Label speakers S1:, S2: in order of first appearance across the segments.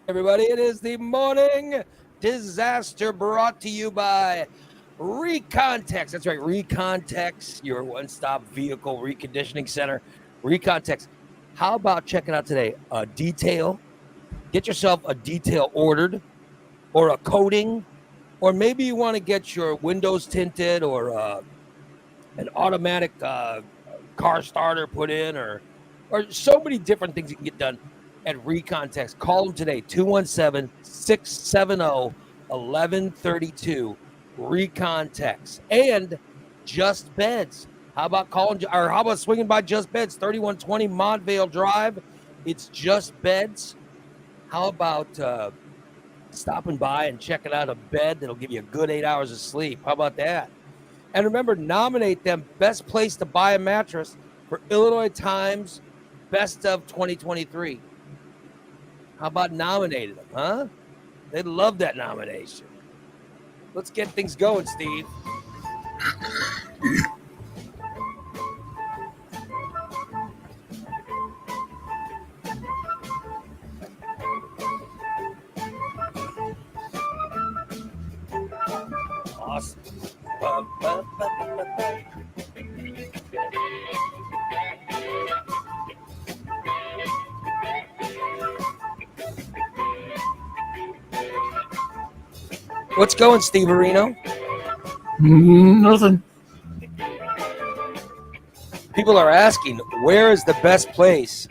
S1: Everybody, it is the morning disaster brought to you by Recontext. That's right, Recontext, your one-stop vehicle reconditioning center. Recontext. How about checking out today a detail? Get yourself a detail ordered, or a coating, or maybe you want to get your windows tinted, or an automatic car starter put in, or so many different things you can get done at Recontext. Call them today, 217-670-1132. Recontext. And Just Beds. How about swinging by Just Beds, 3120 Montvale Drive? It's Just Beds. How about stopping by and checking out a bed that'll give you a good 8 hours of sleep? How about that? And remember, nominate them best place to buy a mattress for Illinois Times Best of 2023. How about nominating them, huh? They'd love that nomination. Let's get things going, Steve. Awesome. What's going, Steve Areno?
S2: Nothing.
S1: People are asking, where is the best place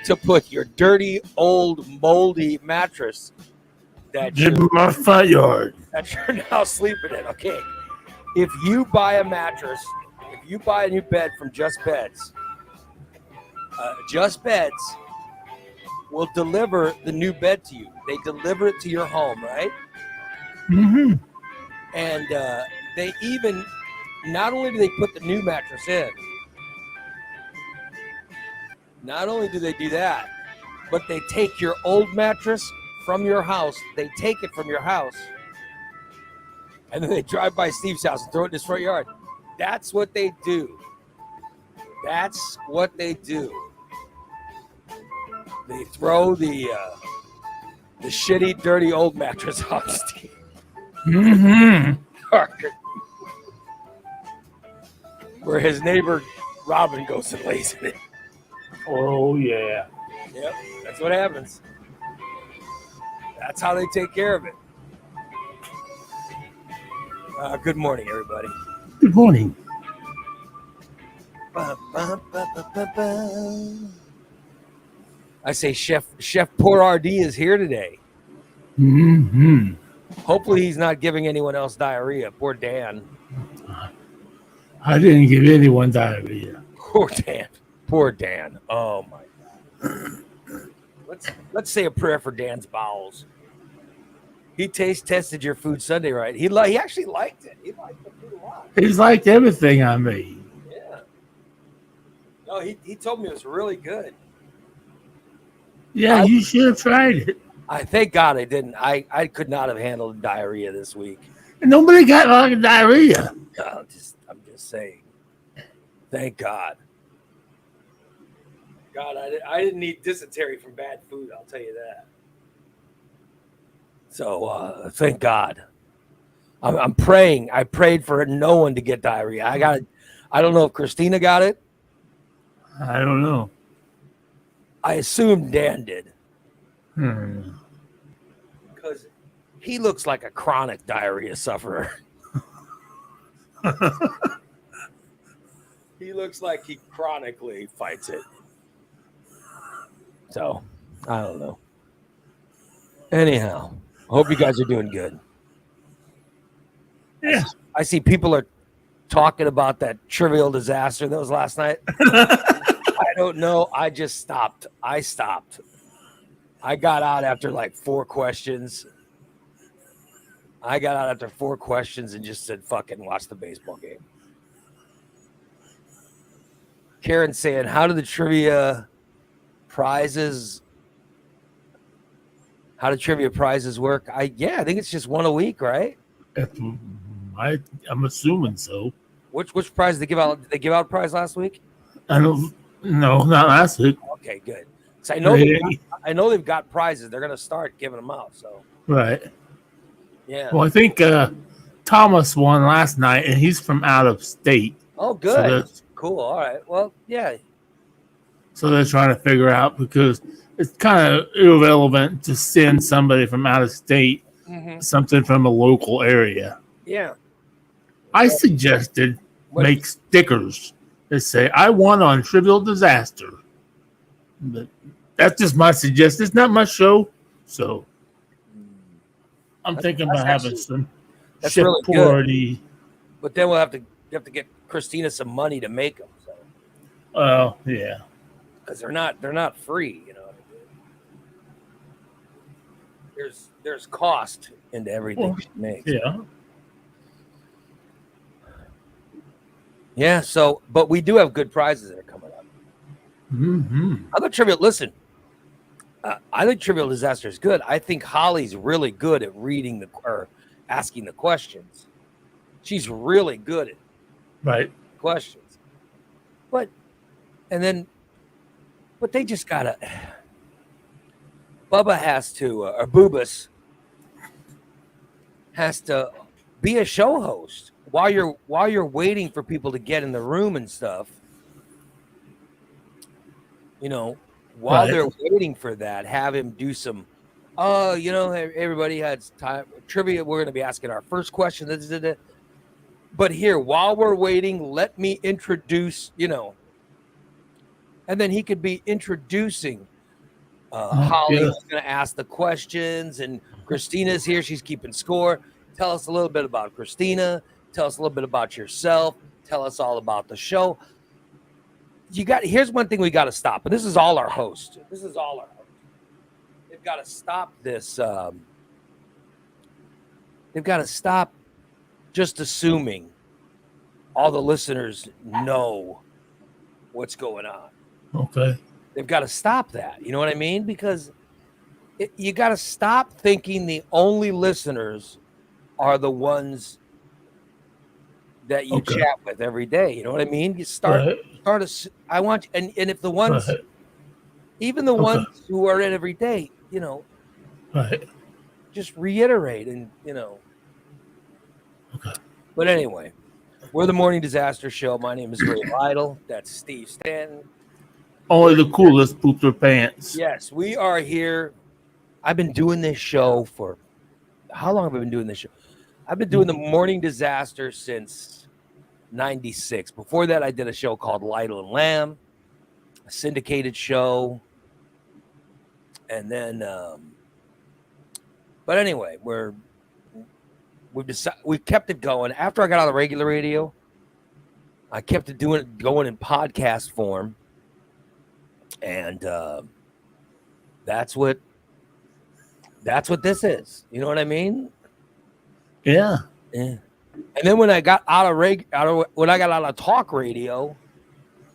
S1: to put your dirty, old, moldy mattress that
S2: In my front yard.
S1: you're now sleeping in? Okay, if you buy a mattress, if you buy a new bed from Just Beds, Just Beds will deliver the new bed to you. They deliver it to your home, right?
S2: Mm-hmm.
S1: And they even, not only do they put the new mattress in, not only do they do that, but they take your old mattress from your house. They take it from your house, and then they drive by Steve's house and throw it in his front yard. That's what they do. That's what they do. They throw the shitty, dirty old mattress on Steve.
S2: Mm-hmm.
S1: Where his neighbor Robin goes and lays in it.
S2: Oh, yeah.
S1: Yep, that's what happens. That's how they take care of it. Good morning, everybody.
S2: Good morning.
S1: I say Chef Poor RD is here today.
S2: Mm-hmm.
S1: Hopefully he's not giving anyone else diarrhea. Poor Dan.
S2: I didn't give anyone diarrhea.
S1: Poor Dan. Poor Dan. Oh my God. Let's say a prayer for Dan's bowels. He tested your food Sunday, right? He actually liked it. He liked the food a lot.
S2: He's liked everything I made.
S1: Yeah. No, he told me it was really good.
S2: Yeah, you should have tried it.
S1: I thank God I didn't. I could not have handled diarrhea this week.
S2: Nobody got like diarrhea.
S1: I'm just saying. Thank God. God, I didn't need dysentery from bad food. I'll tell you that. So thank God. I'm praying. I prayed for no one to get diarrhea. I don't know if Christina got it.
S2: I don't know.
S1: I assume Dan did. Because he looks like a chronic diarrhea sufferer. He looks like he chronically fights it. So, I don't know. Anyhow, I hope you guys are doing good.
S2: Yeah.
S1: I see people are talking about that trivial disaster that was last night. I don't know. I just stopped. I stopped. I got out after like 4 questions. I got out after 4 questions and just said, fucking watch the baseball game. Karen's saying, how do the trivia prizes work? I think it's just one a week, right?
S2: I'm assuming so.
S1: Which prize did they give out? Did they give out a prize last week?
S2: I don't. No, not last week.
S1: Okay, good. So I know I know they've got prizes. They're gonna start giving them out. So
S2: Right.
S1: yeah.
S2: Well, I think Thomas won last night, and he's from out of state.
S1: Oh,
S2: So
S1: good. Cool. All right. Well, yeah.
S2: they're trying to figure out, because it's kind of irrelevant to send somebody from out of state
S1: Mm-hmm.
S2: something from a local area.
S1: Yeah.
S2: I suggested
S1: What?
S2: make stickers that say "I won on Trivial Disaster," but that's just my suggestion. It's not my show, so I'm thinking about having some
S1: That's really good.
S2: party.
S1: But then we'll have to get Christina some money to make them. So.
S2: Oh yeah,
S1: because they're not free, you know. There's cost into everything she makes.
S2: Yeah.
S1: Yeah. So, but we do have good prizes that are coming up.
S2: Mm-hmm.
S1: I thought Trivial. Listen, I think Trivial Disaster is good. I think Holly's really good at reading or asking the questions. She's really good at questions. But they just gotta. Bubba has to, or Boobas has to be a show host while you're waiting for people to get in the room and stuff. You know, while they're waiting for that, have him do some. You know, everybody has time trivia. We're going to be asking our first question. But here, while we're waiting, let me introduce. You know, and then he could be introducing. Holly is going to ask the questions, and Christina's here. She's keeping score. Tell us a little bit about Christina. Tell us a little bit about yourself. Tell us all about the show. Here's one thing we got to stop, and this is all our hosts. They've got to stop this. They've got to stop just assuming all the listeners know what's going on.
S2: Okay.
S1: They've got to stop that. You know what I mean? Because you got to stop thinking the only listeners are the ones that you chat with every day. You know what I mean? You I want, and if the ones, even the ones who are in every day, you know, just reiterate and, you know.
S2: Okay.
S1: But anyway, we're the Morning Disaster Show. My name is Ray Lytle. That's Steve Stanton.
S2: Only the coolest poop their pants.
S1: Yes, we are here. I've been doing this show for how long have I been doing this show? I've been doing the Morning Disaster since 96. Before that, I did a show called Lytle and Lamb, a syndicated show. And then, but anyway, we've kept it going. After I got on the regular radio, I kept it going in podcast form. And that's what this is. You know what I mean?
S2: Yeah.
S1: And then when I got out of talk radio,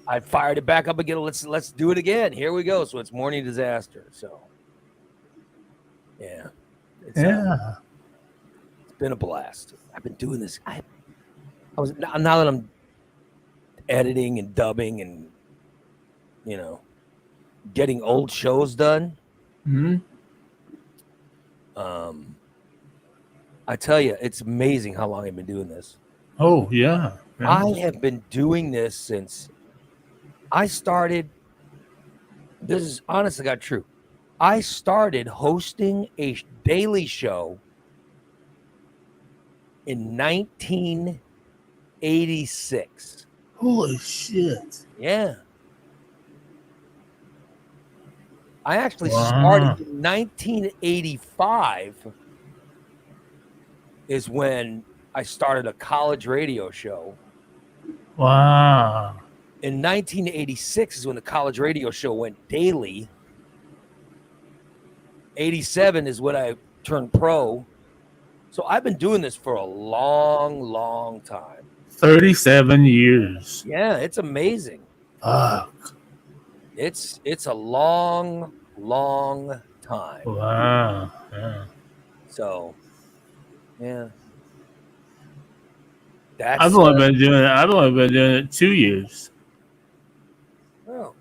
S1: I fired it back up again. Let's do it again. Here we go. So it's Morning Disaster. So yeah. It's been a blast. I've been doing this. Now that I'm editing and dubbing and, you know, getting old shows done.
S2: Mm-hmm.
S1: I tell you, it's amazing how long I've been doing this.
S2: Oh, yeah.
S1: I have been doing this since I started. This is honest to God true. I started hosting a daily show in 1986.
S2: Holy shit.
S1: Yeah. I actually started in 1985 is when I started a college radio show.
S2: Wow.
S1: In 1986 is when the college radio show went daily. 87 is when I turned pro. So I've been doing this for a long, long time.
S2: 37 years.
S1: Yeah, it's amazing.
S2: Fuck.
S1: It's a long, long time.
S2: Wow. Yeah.
S1: So, yeah.
S2: I've only been doing it 2 years.
S1: Oh.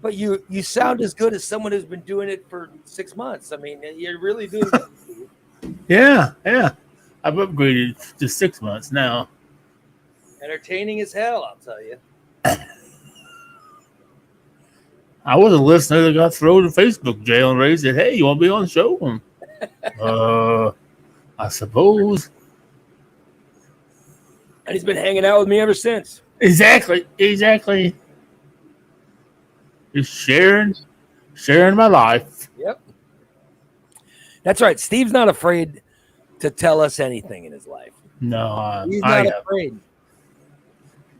S1: But you sound as good as someone who's been doing it for 6 months. I mean, you're really doing good.
S2: Yeah. I've upgraded to 6 months now.
S1: Entertaining as hell, I'll tell you.
S2: I was a listener that got thrown in Facebook jail, and Ray said, "Hey, you want to be on the show?" I suppose.
S1: And he's been hanging out with me ever since.
S2: Exactly. Just sharing my life.
S1: Yep. That's right. Steve's not afraid to tell us anything in his life.
S2: No,
S1: he's not afraid.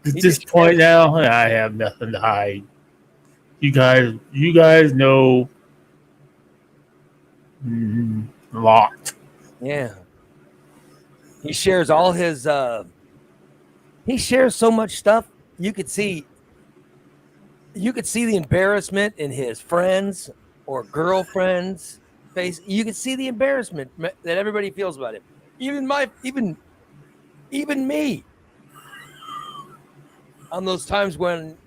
S2: At this point now, I have nothing to hide. You guys know a lot.
S1: Yeah. He shares all his he shares so much stuff. You could see the embarrassment in his friends or girlfriends' face. You could see the embarrassment that everybody feels about him. Even me. On those times when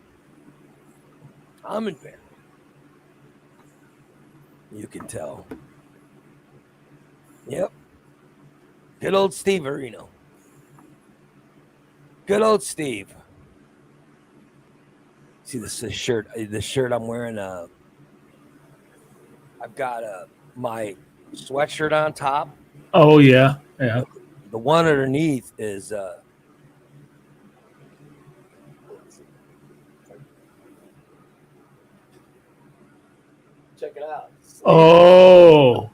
S1: I'm embarrassed. You can tell. Yep. Good old Steve Areno. Good old Steve. See this shirt? The shirt I'm wearing. I've got my sweatshirt on top.
S2: Oh yeah.
S1: The one underneath is. Check it out.
S2: Oh.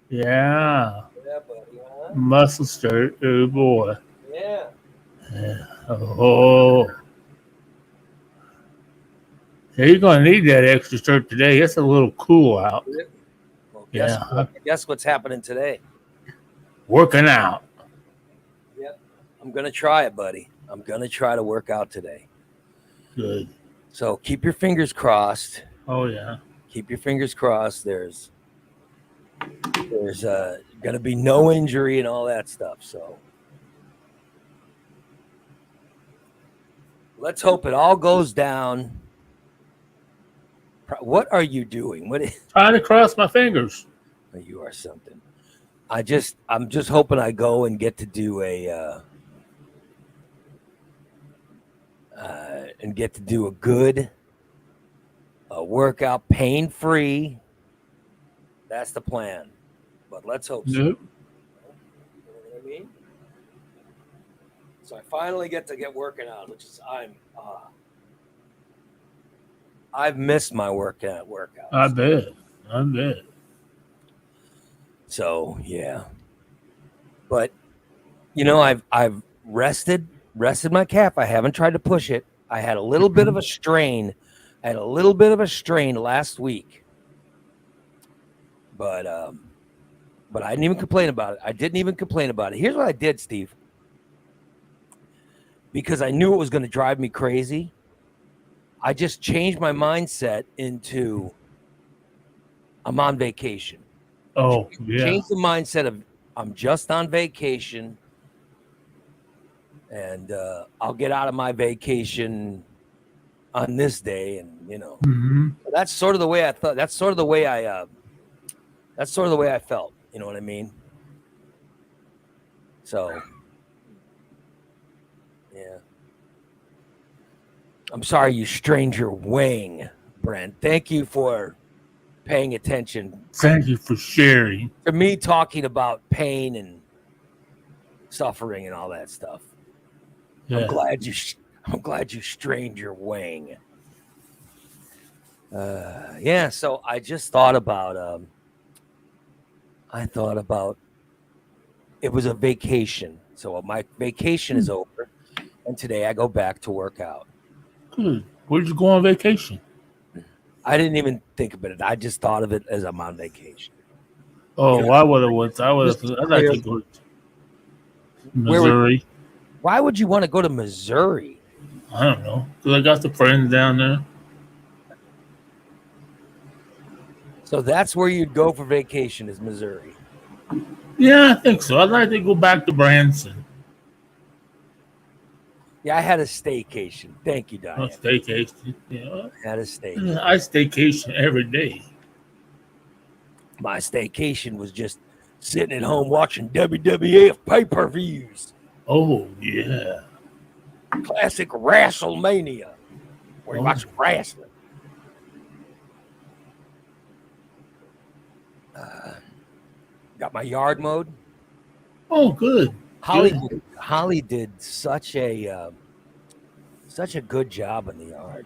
S2: Yeah.
S1: Yeah, buddy. Huh?
S2: Muscle shirt. Oh boy.
S1: Yeah.
S2: Oh. Yeah, you're gonna need that extra shirt today. It's a little cool out.
S1: Well, guess what's happening today?
S2: Working out.
S1: Yep. I'm gonna try it, buddy. I'm gonna try to work out today.
S2: Good.
S1: So keep your fingers crossed.
S2: Oh yeah.
S1: Keep your fingers crossed. There's gonna be no injury and all that stuff. So let's hope it all goes down. What are you doing?
S2: Trying to cross my fingers.
S1: You are something. I'm just hoping I go and get to do a good workout, pain-free. That's the plan. But let's hope so.
S2: Nope.
S1: You know what I mean? So I finally get to get working out, which is I've missed my workouts.
S2: I bet.
S1: So yeah. But I've rested my calf. I haven't tried to push it. I had a little bit of a strain. Last week. But I didn't even complain about it. Here's what I did, Steve. Because I knew it was going to drive me crazy. I just changed my mindset into I'm on vacation.
S2: Oh, yeah.
S1: Change the mindset of I'm just on vacation. And I'll get out of my vacation on this day. And, that's sort of the way I thought. That's sort of the way I felt. You know what I mean? So, yeah. I'm sorry you strained your wing, Brent. Thank you for paying attention.
S2: Thank you for sharing.
S1: To me talking about pain and suffering and all that stuff. Yeah. I'm glad you strained your wing. Yeah, so I just thought about it was a vacation. So my vacation is over, and today I go back to work out.
S2: Good. Where'd you go on vacation?
S1: I didn't even think about it. I just thought of it as I'm on vacation.
S2: Oh, I would have went. I'd like to go to Missouri.
S1: Why would you want to go to Missouri?
S2: I don't know. Because I got the friends down there.
S1: So that's where you'd go for vacation, is Missouri.
S2: Yeah, I think so. I'd like to go back to Branson.
S1: Yeah, I had a staycation. Thank you,
S2: Oh,
S1: Diane.
S2: staycation. Yeah.
S1: I had a staycation.
S2: I staycation every day.
S1: My staycation was just sitting at home watching WWF pay-per-views.
S2: Oh yeah.
S1: Classic WrestleMania, where you
S2: Oh,
S1: watch wrestling. Got my yard mowed.
S2: oh good.
S1: Holly did such a good job in the yard.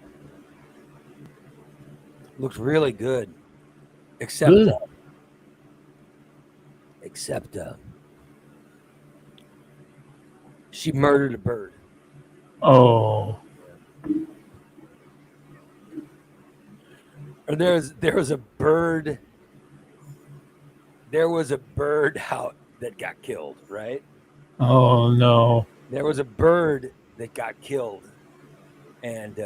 S1: Looked really good, except
S2: Good.
S1: except she murdered a bird.
S2: Oh.
S1: Or there was a bird. There was a bird out that got killed, right?
S2: Oh no.
S1: There was a bird that got killed. And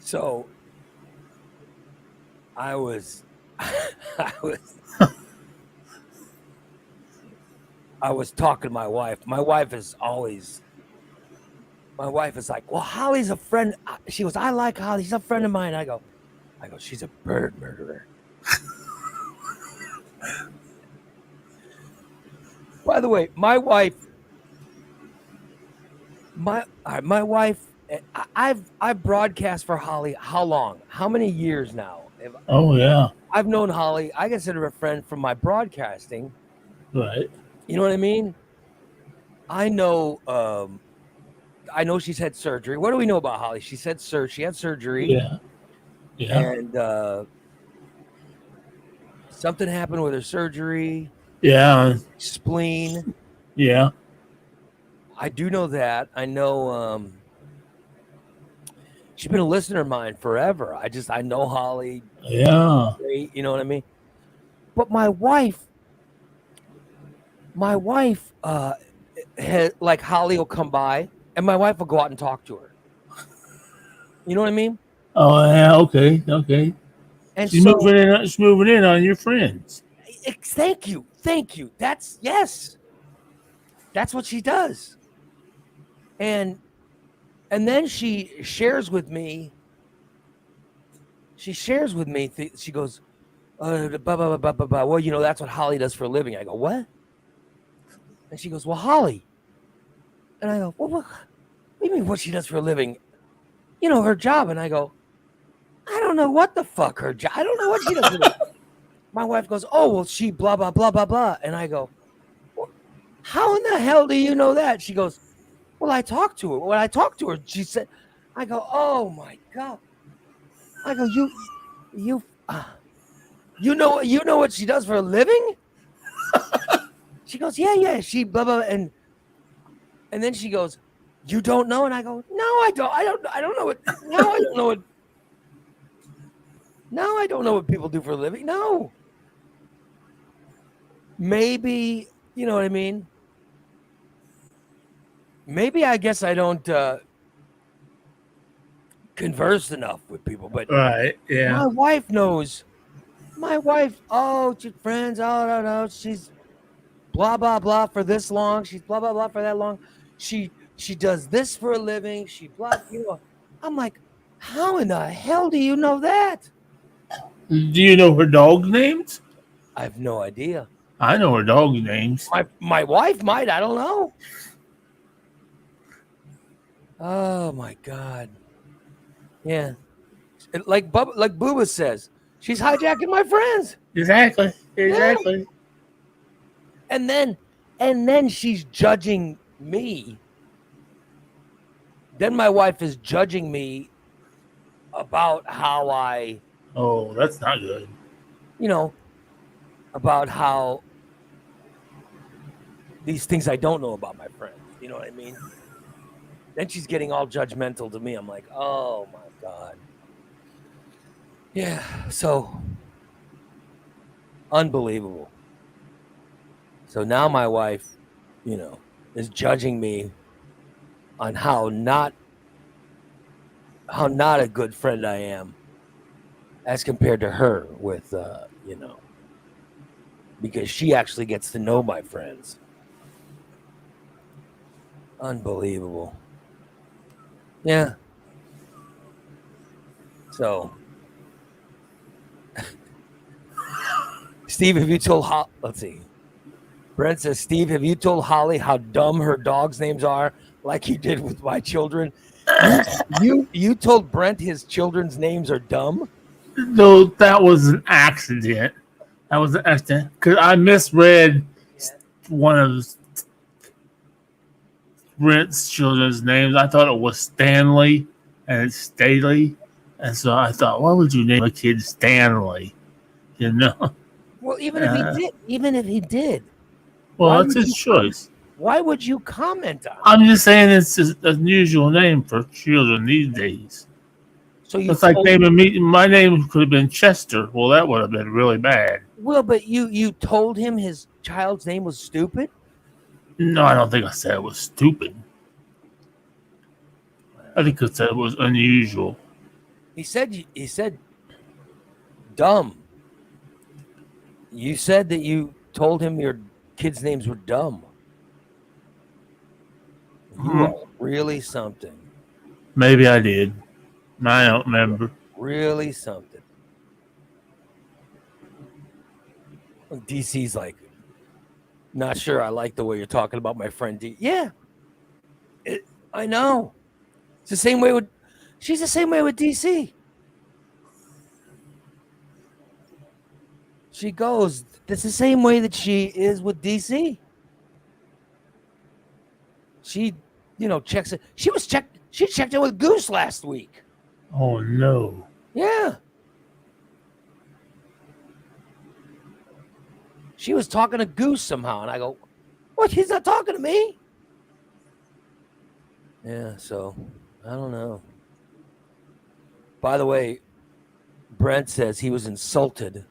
S1: so I was I was talking to my wife. My wife is like, well, Holly's a friend. She goes, I like Holly. She's a friend of mine. I go, she's a bird murderer. By the way, my wife, I've broadcast for Holly. How long? How many years now?
S2: Oh yeah.
S1: I've known Holly. I consider her a friend from my broadcasting.
S2: Right.
S1: You know what I mean? I know she's had surgery. What do we know about Holly? She had surgery.
S2: Yeah. Yeah.
S1: And something happened with her surgery.
S2: Yeah.
S1: Spleen.
S2: Yeah.
S1: I do know that. I know she's been a listener of mine forever. I know Holly.
S2: Yeah.
S1: Great, you know what I mean? But my wife had, like, Holly will come by and my wife will go out and talk to her. You know what I mean?
S2: Oh yeah. Okay. Okay.
S1: And
S2: She's moving in on your friends.
S1: Thank you. That's what she does. And then she shares with me. She goes, blah, blah, blah, blah, blah, blah. Well, that's what Holly does for a living. I go, what? And she goes, well, Holly. And I go, well, what do you mean what she does for a living? Her job. And I go, I don't know what the fuck her job. I don't know what she does. My wife goes, oh, well, she blah, blah, blah, blah, blah. And I go, well, how in the hell do you know that? She goes, well, I talked to her. When I talked to her, she said, I go, oh my God. I go, you know what she does for a living? She goes, yeah. She blah, blah. And then she goes, you don't know? And I go, no, I don't. I don't know what. No, I don't know what. No, I don't know what people do for a living. No. Maybe, you know what I mean? Maybe I guess I don't converse enough with people, but
S2: Right. Yeah.
S1: my wife knows. My wife, she's friends. Oh, no, she's blah, blah, blah for this long. She's blah, blah, blah for that long. She does this for a living. She blah, I'm like, how in the hell do you know that?
S2: Do you know her dog's names?
S1: I have no idea.
S2: I know her dog's names.
S1: My wife might. I don't know. Oh my God. Yeah. Like Booba says, she's hijacking my friends.
S2: Exactly.
S1: Yeah. And then she's judging me. Then my wife is judging me about how I,
S2: Oh, that's not good.
S1: about how these things I don't know about my friends. You know what I mean? Then she's getting all judgmental to me. I'm like, oh my God. Yeah. So unbelievable. So now my wife, is judging me on how not a good friend I am as compared to her with, because she actually gets to know my friends. Unbelievable. Yeah. So, Steve, have you told let's see. Brent says, Steve, have you told Holly how dumb her dogs' names are, like you did with my children? You told Brent his children's names are dumb?
S2: No, that was an accident. That was an accident because I misread one of Brent's children's names. I thought it was Stanley and it's Staley, and so I thought, why would you name a kid Stanley? You know.
S1: Well, even if he did,
S2: Well, it's his choice.
S1: Why would you comment on it?
S2: I'm just saying it's an unusual name for children these days. So it's like naming me. My name could have been Chester. Well, that would have been really bad.
S1: Well, but you told him his child's name was stupid?
S2: No, I don't think I said it was stupid. I think I said it was unusual.
S1: He said dumb. You said that you told him your kids' names were dumb. You are really something.
S2: Maybe I did. I don't remember.
S1: Really something. DC's like, not sure I like the way you're talking about my friend D. Yeah. I know. It's the same way she's the same way with DC. She goes, that's the same way that she is with DC. She, checks it. She checked in with Goose last week.
S2: Oh no.
S1: Yeah. She was talking to Goose somehow, and I go, what? He's not talking to me? Yeah, so I don't know. By the way, Brent says he was insulted.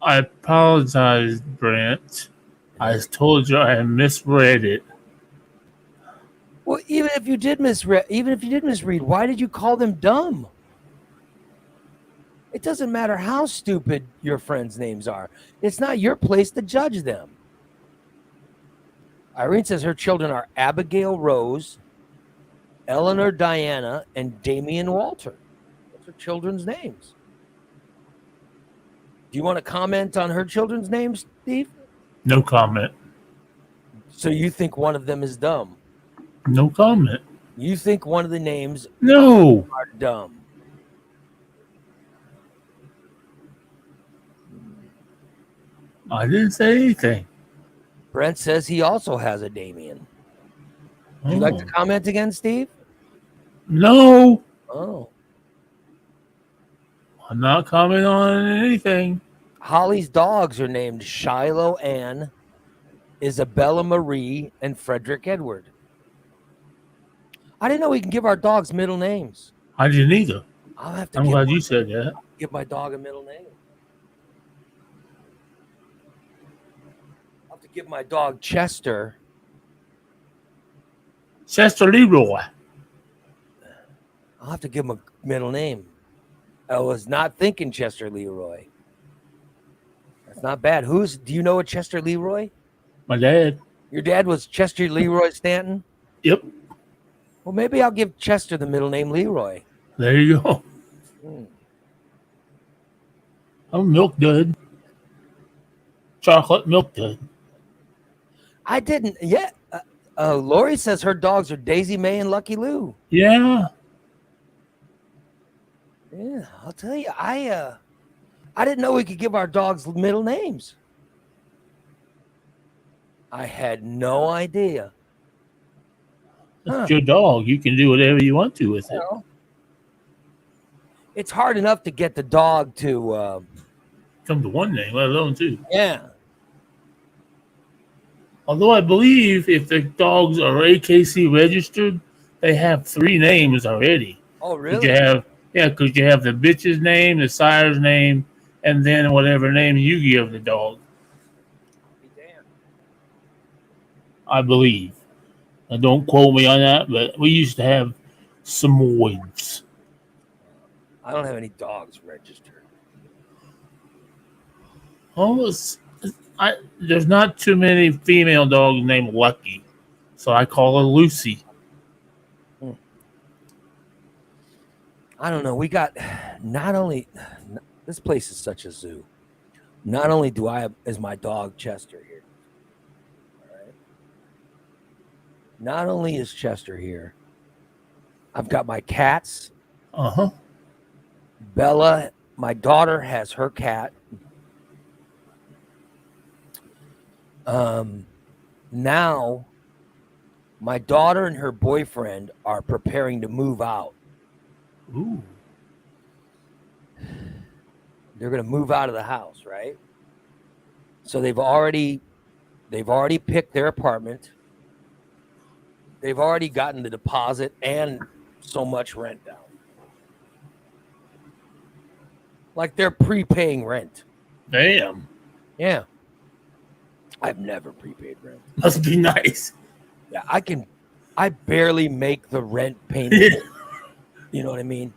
S2: I apologize, Brent. I told you I misread it.
S1: Well, even if you did misread, why did you call them dumb? It doesn't matter how stupid your friends' names are. It's not your place to judge them. Irene says her children are Abigail Rose, Eleanor Diana, and Damian Walter. Those are children's names. Do you want to comment on her children's names, Steve?
S2: No comment.
S1: So you think one of them is dumb?
S2: No comment.
S1: You think one of the names
S2: are
S1: dumb?
S2: I didn't say anything.
S1: Brent says he also has a Damien. Would you like to comment again, Steve?
S2: No.
S1: Oh.
S2: I'm not commenting on anything.
S1: Holly's dogs are named Shiloh Ann, Isabella Marie, and Frederick Edward. I didn't know we can give our dogs middle names.
S2: I didn't either.
S1: I'm
S2: glad you said that.
S1: Give my dog a middle name. I'll have to give my dog Chester.
S2: Chester Leroy.
S1: I'll have to give him a middle name. I was not thinking Chester Leroy. That's not bad. Do you know a Chester Leroy?
S2: My dad.
S1: Your dad was Chester Leroy Stanton?
S2: Yep.
S1: Well, maybe I'll give Chester the middle name Leroy.
S2: There you go. I'm milk dud. Chocolate milk dud.
S1: I didn't yet. Lori says her dogs are Daisy Mae and Lucky Lou.
S2: Yeah.
S1: Yeah, I'll tell you, I didn't know we could give our dogs middle names. I had no idea.
S2: It's your dog. You can do whatever you want to with it.
S1: It's hard enough to get the dog to
S2: come to one name, let alone two.
S1: Yeah.
S2: Although I believe if the dogs are AKC registered, they have 3 names already.
S1: Oh, really?
S2: Because you have the bitch's name, the sire's name, and then whatever name you give the dog.
S1: Damn.
S2: I believe. Now, don't quote me on that, but we used to have Samoyeds.
S1: I don't have any dogs registered.
S2: There's not too many female dogs named Lucky. So I call her Lucy.
S1: I don't know. We got not only this place is such a zoo. Not only do I have is my dog Chester here. All right. Not only is Chester here, I've got my cats.
S2: Uh-huh.
S1: Bella, my daughter has her cat. Now my daughter and her boyfriend are preparing to move out.
S2: Ooh.
S1: They're going to move out of the house, right? So they've already picked their apartment. They've already gotten the deposit and so much rent down. Like they're prepaying rent.
S2: Damn.
S1: Yeah. I've never prepaid rent.
S2: Must be nice.
S1: Yeah, I barely make the rent payment. You know what I mean?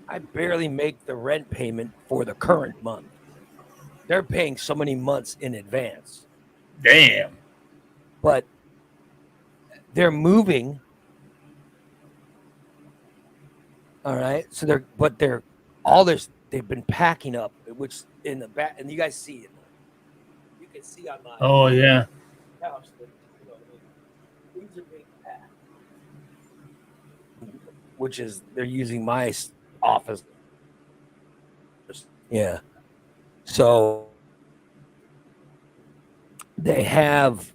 S1: I barely make the rent payment for the current month. They're paying so many months in advance.
S2: Damn.
S1: But they're moving. All right. So they've been packing up, which in the back, and you guys see it. You can see on my
S2: Oh yeah.
S1: couch that things are being packed. Which is they're using my office. Yeah. So they have,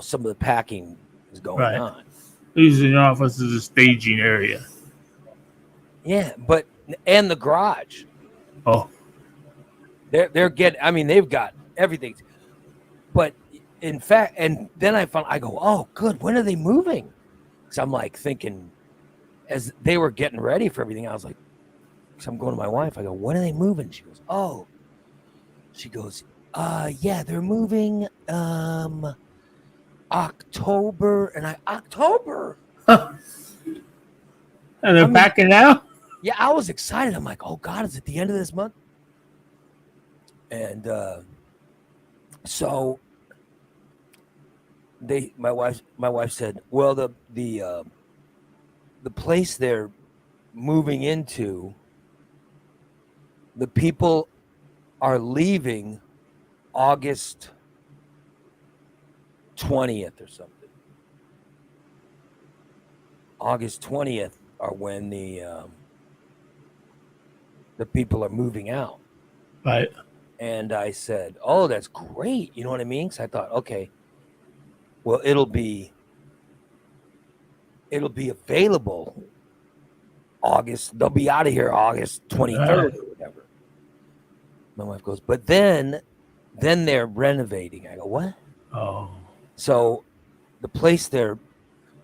S1: some of the packing is going on.
S2: Using your office as a staging area.
S1: Yeah, and the garage.
S2: Oh.
S1: They're getting, they've got everything. But in fact, and then I go, oh, good. When are they moving? Because I'm like thinking, as they were getting ready for everything, I was like, because I'm going to my wife. I go, when are they moving? She goes, oh. She goes, yeah, they're moving October. And October?
S2: And they're backing out?
S1: Yeah, I was excited. I'm like, oh, God, is it the end of this month? And so my wife said, well, the place they're moving into, the people are leaving August 20th or something. August 20th are when the people are moving out.
S2: Right.
S1: And I said, oh, that's great. You know what I mean? Because I thought, okay, well, it'll be available August. They'll be out of here August 23rd or whatever. My wife goes, but then they're renovating. I go, what?
S2: Oh.
S1: So the place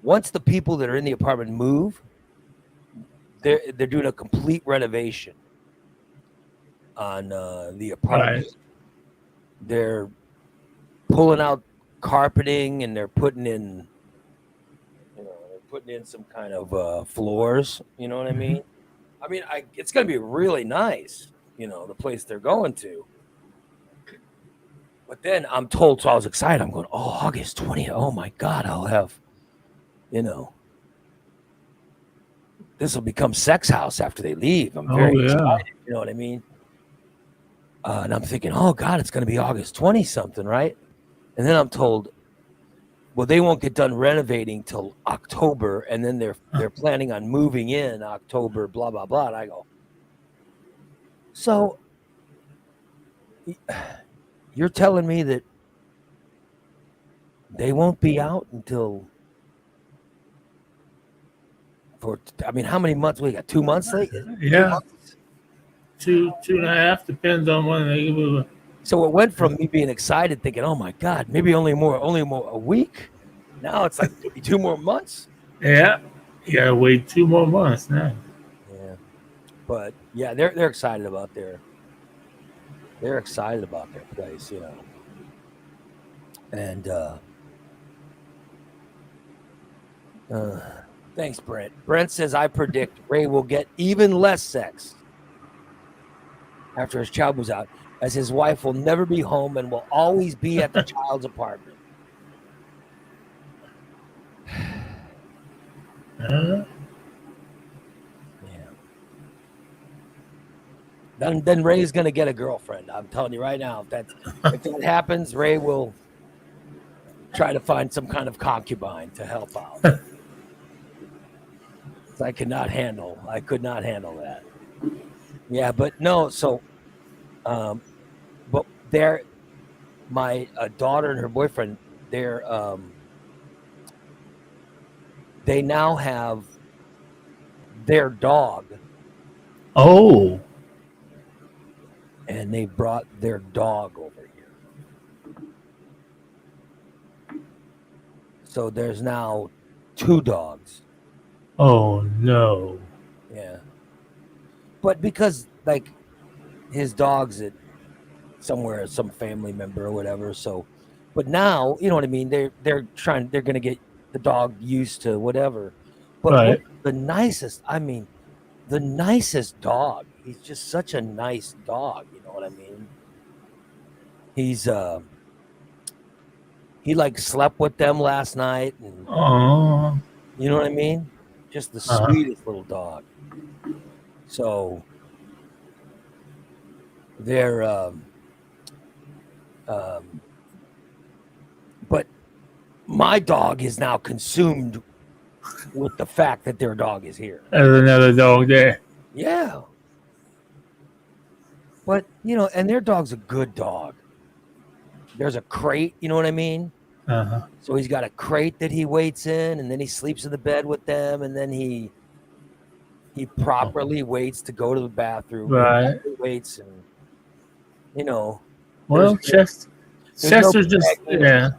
S1: once the people that are in the apartment move, they're doing a complete renovation on the apartment.
S2: Right.
S1: They're pulling out carpeting and they're putting in some kind of floors. You know what I mean? It's going to be really nice. The place they're going to. But then I'm told, so I was excited. I'm going, oh, August 20th. Oh my God, I'll have, this will become Sex House after they leave. I'm very excited. You know what I mean? And I'm thinking, oh God, it's going to be August 20 something, right? And then I'm told, well, they won't get done renovating till October, and then they're planning on moving in October, blah blah blah. And I go, so you're telling me that they won't be out until how many months we got? 2 months late?
S2: Yeah. 2.5, depends on when they move.
S1: So it went from me being excited, thinking, "Oh my God, maybe only more a week." Now it's like 2 more months.
S2: Yeah, you gotta wait 2 more months now.
S1: Yeah, but yeah, they're excited about their place, And thanks, Brent. Brent says, I predict Ray will get even less sex after his child moves out, as his wife will never be home and will always be at the child's apartment. Yeah. Then Ray's gonna get a girlfriend. I'm telling you right now. If that happens, Ray will try to find some kind of concubine to help out. I could not handle that. Yeah, but no. So, but my daughter and her boyfriend, they now have their dog,
S2: Oh,
S1: and they brought their dog over here. So there's now 2 dogs.
S2: oh no.
S1: Yeah. But because like his dog's at somewhere, some family member or whatever. So, but now, you know what I mean? They're going to get the dog used to whatever. But
S2: Right.
S1: the nicest dog. He's just such a nice dog. You know what I mean? He's, he like slept with them last night, and
S2: Oh.
S1: you know what I mean? Just the sweetest little dog. So they're, but my dog is now consumed with the fact that their dog is here.
S2: There's another dog there.
S1: Yeah. But, you know, and their dog's a good dog. There's a crate, you know what I mean?
S2: Uh-huh.
S1: So he's got a crate that he waits in, and then he sleeps in the bed with them, and then he properly waits to go to the bathroom.
S2: Right.
S1: He waits, and, you know.
S2: Well, Chester's just, yeah.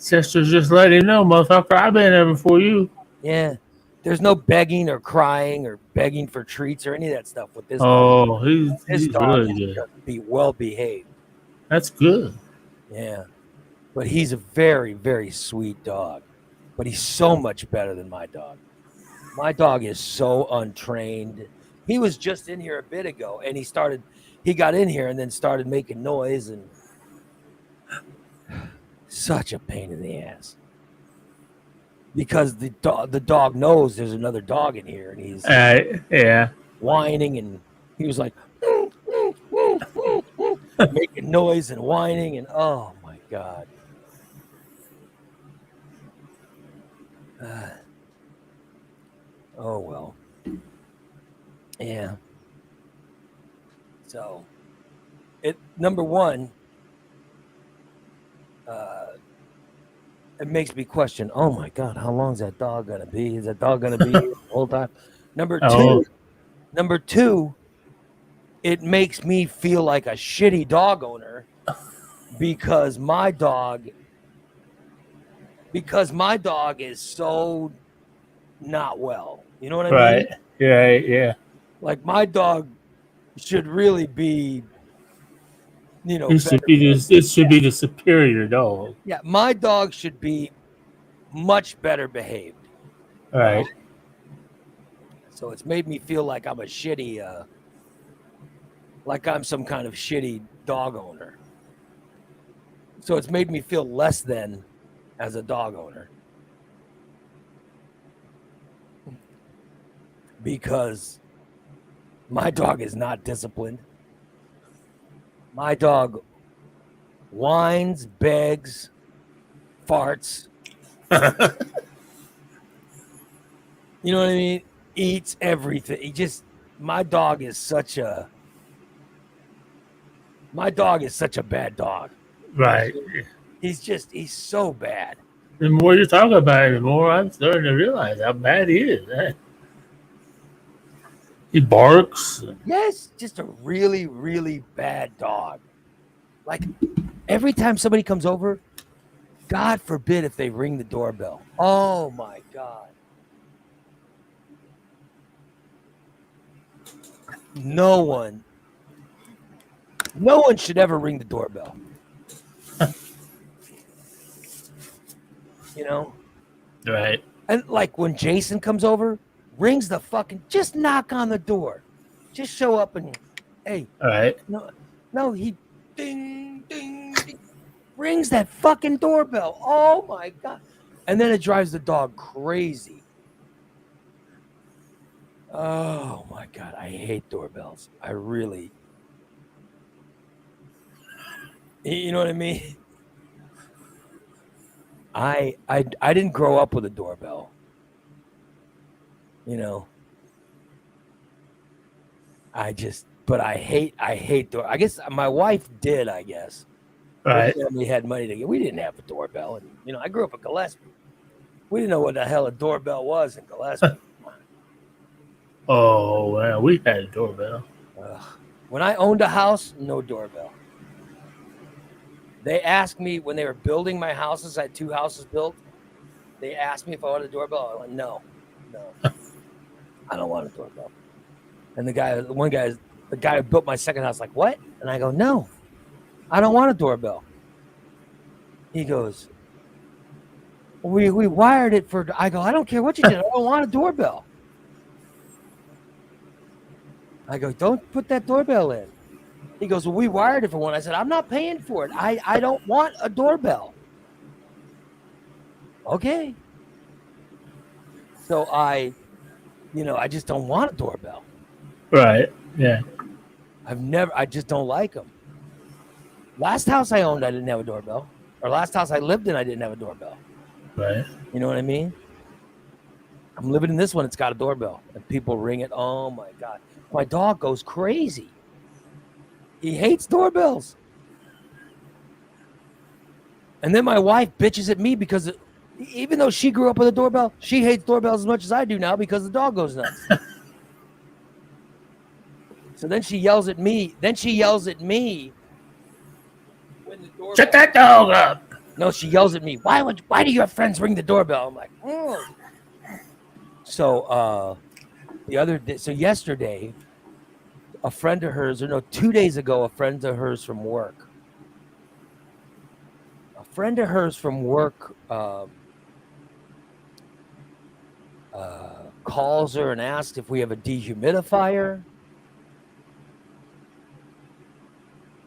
S2: Chester's just let him know, motherfucker, I've been there before you.
S1: Yeah. There's no begging or crying or begging for treats or any of that stuff with this
S2: dog.
S1: dog.
S2: He's really good.
S1: Be well behaved.
S2: That's good.
S1: Yeah. But he's a very, very sweet dog. But he's so much better than my dog. My dog is so untrained. He was just in here a bit ago, and he got in here and then started making noise, and such a pain in the ass. Because the dog knows there's another dog in here, and he's whining, and he was like making noise and whining, and oh my God. Oh well. Yeah. So number one, it makes me question, oh my God, how long is that dog gonna be? Is that dog gonna be here the whole time? Number two, it makes me feel like a shitty dog owner because my dog is so not well. You know what I mean?
S2: Right. Yeah.
S1: Like my dog should really be, you know,
S2: it should be the superior dog.
S1: Yeah, my dog should be much better behaved.
S2: Right.
S1: So it's made me feel like I'm a shitty, like I'm some kind of shitty dog owner. So it's made me feel less than as a dog owner. Because my dog is not disciplined. My dog whines, begs, farts. You know what I mean? Eats everything. My dog is such a bad dog.
S2: Right.
S1: He's so bad.
S2: The more you talk about it, the more I'm starting to realize how bad he is. He barks.
S1: Yes, just a really, really bad dog. Like every time somebody comes over, God forbid if they ring the doorbell. Oh my God. No one should ever ring the doorbell. You know?
S2: Right.
S1: And like when Jason comes over, rings the fucking, just knock on the door. Just show up and, hey.
S2: All right.
S1: No, he ding, ding, ding, rings that fucking doorbell. Oh my God. And then it drives the dog crazy. Oh my God, I hate doorbells. I really, you know what I mean? I didn't grow up with a doorbell. You know, but I hate door. I guess my wife did. I guess her
S2: Right.
S1: family had money to get. We didn't have a doorbell, and I grew up in Gillespie. We didn't know what the hell a doorbell was in Gillespie.
S2: Oh well, we had a doorbell.
S1: When I owned a house, no doorbell. They asked me when they were building my houses. I had 2 houses built. They asked me if I wanted a doorbell. I went, no, I don't want a doorbell. And the guy who built my second house, like, what? And I go, no, I don't want a doorbell. He goes, we wired it for. I go, I don't care what you did. I don't want a doorbell. I go, don't put that doorbell in. He goes, well, we wired it for one. I said, I'm not paying for it. I don't want a doorbell. Okay. So I just don't want a doorbell.
S2: Right. Yeah.
S1: I just don't like them. Last house I owned, I didn't have a doorbell. Or last house I lived in, I didn't have a doorbell.
S2: Right.
S1: You know what I mean? I'm living in this one, it's got a doorbell. And people ring it. Oh my God. My dog goes crazy. He hates doorbells. And then my wife bitches at me because even though she grew up with a doorbell, she hates doorbells as much as I do now because the dog goes nuts. So then she yells at me. When the doorbell,
S2: shut that dog up.
S1: No, she yells at me. Why do your friends ring the doorbell? I'm like, So yesterday, a friend of hers, 2 days ago, a friend of hers from work calls her and asks if we have a dehumidifier.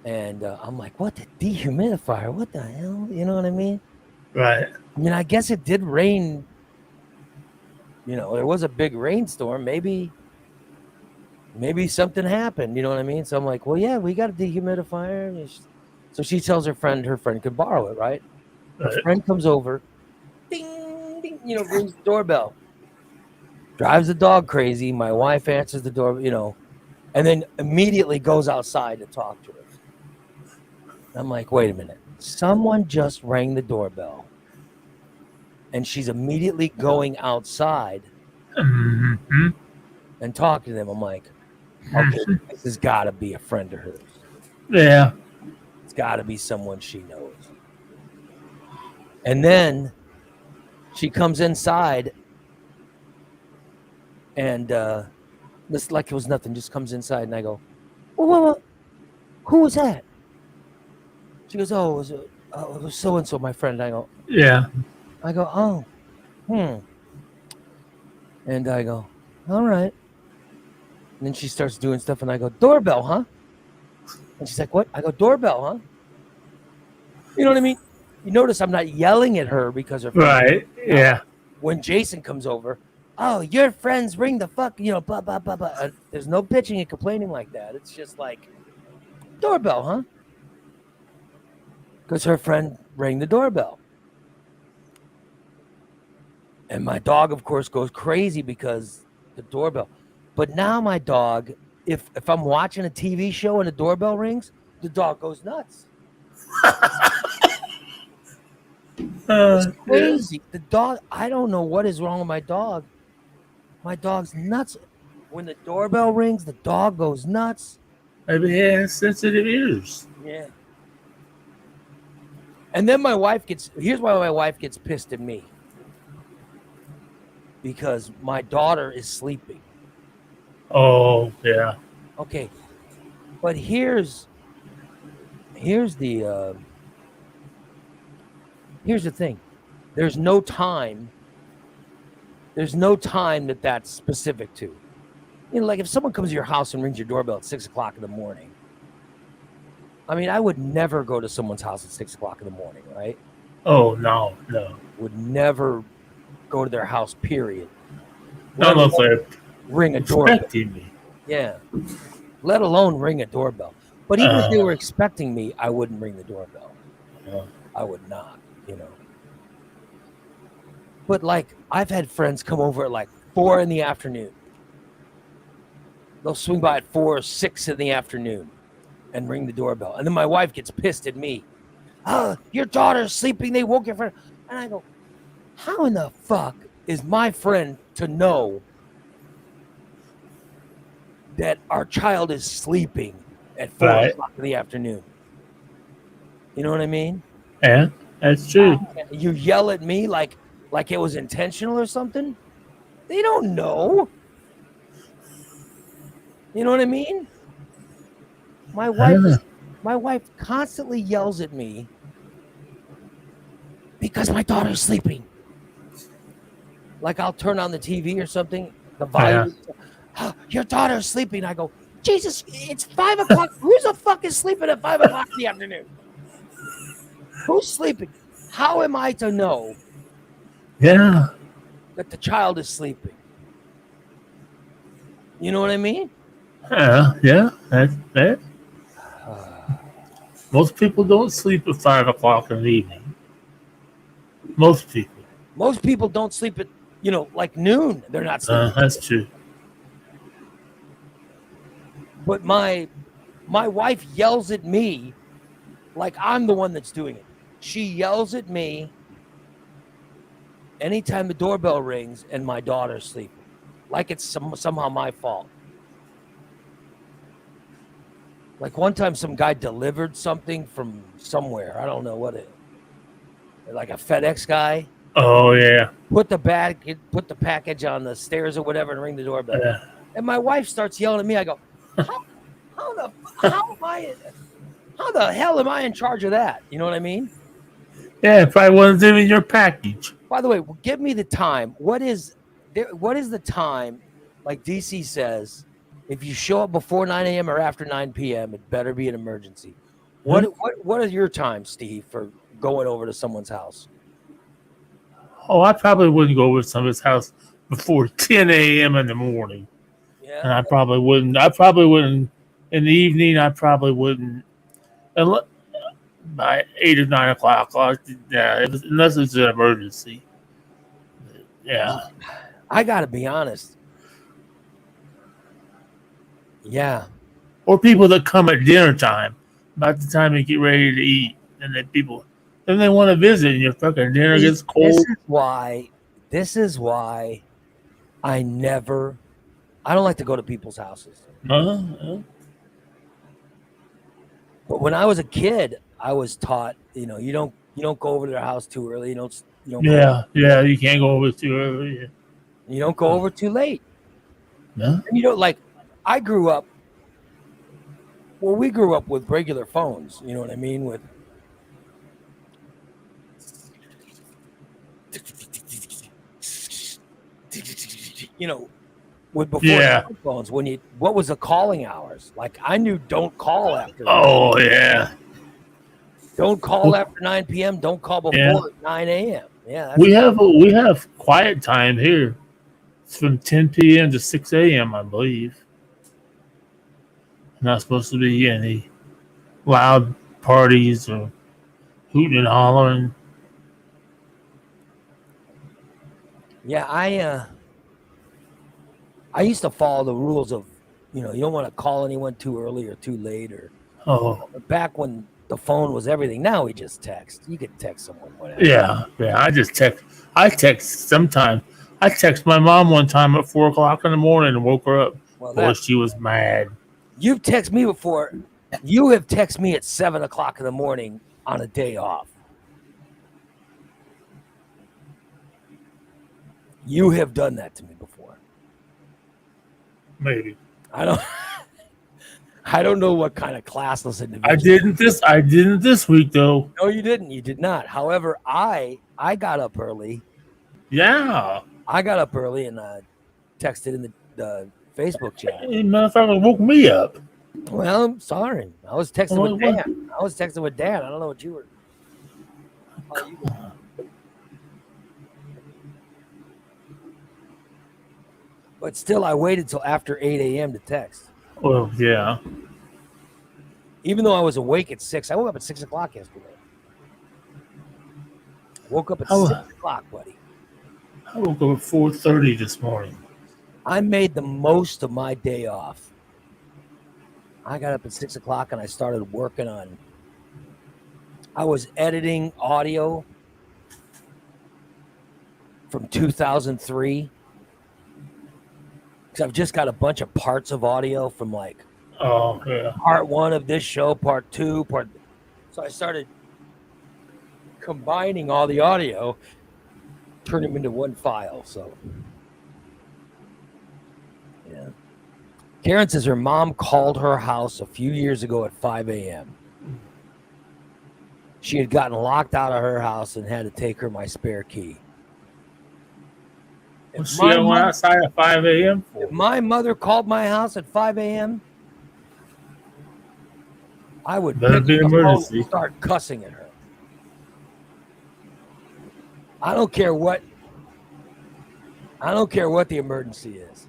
S1: And I'm like, what, the dehumidifier? What the hell? You know what I mean?
S2: Right.
S1: I mean, I guess it did rain. There was a big rainstorm. Maybe something happened. You know what I mean? So I'm like, well, yeah, we got a dehumidifier. So she tells her friend could borrow it, right? Her friend comes over, ding, ding, rings the doorbell. Drives the dog crazy. My wife answers the door, and then immediately goes outside to talk to her. I'm like, wait a minute. Someone just rang the doorbell. And she's immediately going outside and talking to them. I'm like, okay, this has got to be a friend of hers.
S2: Yeah.
S1: It's got to be someone she knows. And then she comes inside and this, like it was nothing, just comes inside. And I go, well, who was that? She goes, oh, it was so-and-so, my friend. I go,
S2: yeah.
S1: I go, oh, And I go, all right. And then she starts doing stuff, and I go, doorbell, huh? And she's like, what? I go, doorbell, huh? You know what I mean? You notice I'm not yelling at her because her friend.
S2: Right. Yeah.
S1: When Jason comes over, oh, your friends ring the fuck, blah, blah, blah, blah. There's no bitching and complaining like that. It's just like, doorbell, huh? Because her friend rang the doorbell. And my dog, of course, goes crazy because the doorbell. But now my dog, if I'm watching a TV show and the doorbell rings, the dog goes nuts. It's crazy.
S2: Yeah.
S1: The dog, I don't know what is wrong with my dog. My dog's nuts. When the doorbell rings, the dog goes nuts.
S2: Maybe he has sensitive ears.
S1: Yeah. And then here's why my wife gets pissed at me. Because my daughter is sleeping.
S2: Oh, yeah.
S1: Okay. But here's the thing. There's no time that that's specific to. Like if someone comes to your house and rings your doorbell at 6 o'clock in the morning. I mean, I would never go to someone's house at 6 o'clock in the morning, right?
S2: Oh, no.
S1: Would never go to their house, period.
S2: Not unless they're
S1: ring a doorbell.
S2: Expecting me.
S1: Yeah. Let alone ring a doorbell. But even if they were expecting me, I wouldn't ring the doorbell.
S2: Yeah.
S1: I would not, But like, I've had friends come over at like 4 in the afternoon. They'll swing by at 4 or 6 in the afternoon and ring the doorbell. And then my wife gets pissed at me. Oh, your daughter's sleeping. They woke your friend. And I go, how in the fuck is my friend to know that our child is sleeping at 4 o'clock in the afternoon? You know what I mean?
S2: Yeah, that's true.
S1: You yell at me like it was intentional or something? They don't know. You know what I mean? My wife constantly yells at me because my daughter's sleeping. Like, I'll turn on the TV or something, the volume. Oh, your daughter's sleeping. I go, Jesus, it's 5 o'clock. Who the fuck is sleeping at 5 o'clock in the afternoon? Who's sleeping? How am I to know that the child is sleeping? You know what I mean?
S2: Yeah, that's that. Most people don't sleep at 5 o'clock in the evening. Most people
S1: don't sleep at, like noon. They're not sleeping.
S2: That's true.
S1: But my wife yells at me like I'm the one that's doing it. She yells at me anytime the doorbell rings and my daughter's sleeping, like it's somehow my fault. Like one time some guy delivered something from somewhere. I don't know what it, like a FedEx guy.
S2: Oh, yeah.
S1: Put the package on the stairs or whatever and ring the doorbell.
S2: Yeah.
S1: And my wife starts yelling at me. I go, how the hell am I in charge of that? You know what I mean?
S2: Yeah, it probably wasn't even your package.
S1: By the way, give me the time. What is the time? Like DC says, if you show up before 9 a.m. or after 9 p.m., it better be an emergency. What are your times, Steve, for going over to someone's house?
S2: Oh, I probably wouldn't go over to somebody's house before 10 a.m. in the morning.
S1: Yeah.
S2: And I probably wouldn't in the evening. I probably wouldn't by 8 or 9 o'clock. Unless it's an emergency. Yeah.
S1: I got to be honest. Yeah.
S2: Or people that come at dinner time, about the time they get ready to eat, and then they want to visit, and your fucking dinner gets cold.
S1: This is why I don't like to go to people's houses.
S2: Uh-huh.
S1: But when I was a kid, I was taught, you don't go over to their house too early. You don't
S2: you can't go over too early. Yeah.
S1: You don't go over too late.
S2: No.
S1: And like we grew up with regular phones, you know what I mean? With before phones, what was the calling hours? Like I knew don't call after.
S2: Oh, yeah.
S1: Don't call after 9 p.m. Don't call before 9 a.m. Yeah.
S2: We have quiet time here. It's from 10 p.m. to 6 a.m., I believe. Not supposed to be any loud parties or hooting and hollering.
S1: Yeah, I used to follow the rules of, you don't want to call anyone too early or too late back when the phone was everything. Now we just text. You could text someone whatever.
S2: Yeah. I just text. I text sometimes. I text my mom one time at 4 o'clock in the morning and woke her up. Well, she was mad.
S1: You've texted me before. You have texted me at 7 o'clock in the morning on a day off. You have done that to me before.
S2: Maybe.
S1: I don't know what kind of classless individual.
S2: I didn't this week though.
S1: No, you didn't. You did not. However, I got up early.
S2: Yeah.
S1: I got up early and texted in the Facebook chat.
S2: Hey, motherfucker woke me up.
S1: Well, I'm sorry. I was texting with Dan. I don't know what you were. But still, I waited till after 8 a.m. to text.
S2: Well, yeah.
S1: Even though I was awake at 6. I woke up at 6 o'clock yesterday. I woke up at 6 o'clock, buddy.
S2: I woke up at 4:30 this morning.
S1: I made the most of my day off. I got up at 6 o'clock and I started working on. I was editing audio from 2003 because I've just got a bunch of parts of audio from like part 1 of this show, part 2, so I started combining all the audio, turn them into one file. So yeah. Karen says her mom called her house a few years ago at 5 a.m. She had gotten locked out of her house and had to take her my spare key.
S2: Well, she went outside at 5 a.m.
S1: If my mother called my house at 5 a.m., I would pick up the phone and start cussing at her. I don't care what the emergency is.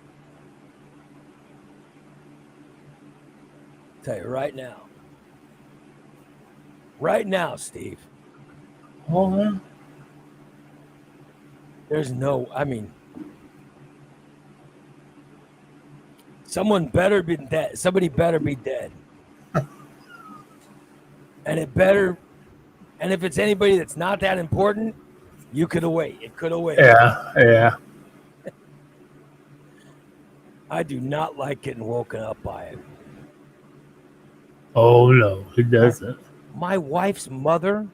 S1: I'll tell you right now. Right now, Steve.
S2: Oh, man.
S1: There's no, I mean, someone better be dead. Somebody better be dead. And if it's anybody that's not that important, you could have waited. It could have waited.
S2: Yeah.
S1: I do not like getting woken up by it.
S2: Oh, no, he doesn't.
S1: My wife's mother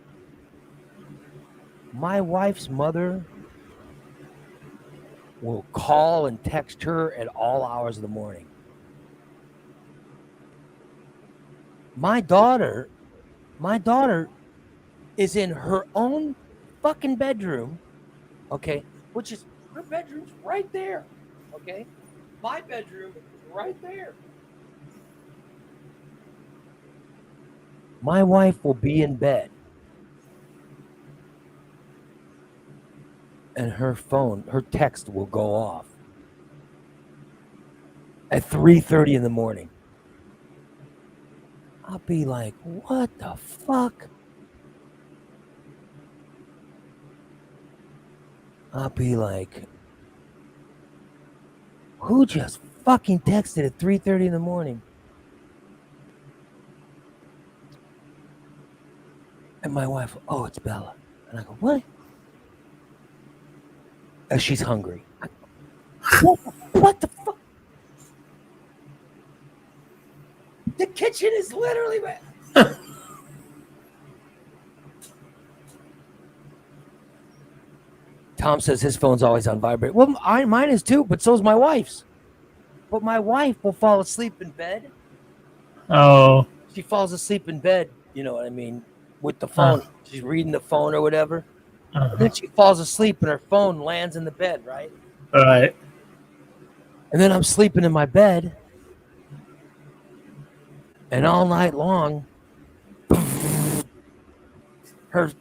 S1: will call and text her at all hours of the morning. My daughter is in her own fucking bedroom, okay, which is, her bedroom's right there, okay? My bedroom is right there. My wife will be in bed and her text will go off at 3:30 in the morning. I'll be like, what the fuck? I'll be like, who just fucking texted at 3:30 in the morning? And my wife, oh, it's Bella. And I go, what? And she's hungry. What the fuck? The kitchen is literally Tom says his phone's always on vibrate. Well, mine is too, but so's my wife's. But my wife will fall asleep in bed.
S2: Oh.
S1: She falls asleep in bed, you know what I mean, with the phone. She's reading the phone or whatever. And then she falls asleep and her phone lands in the bed, right?
S2: All right.
S1: And then I'm sleeping in my bed. And all night long, her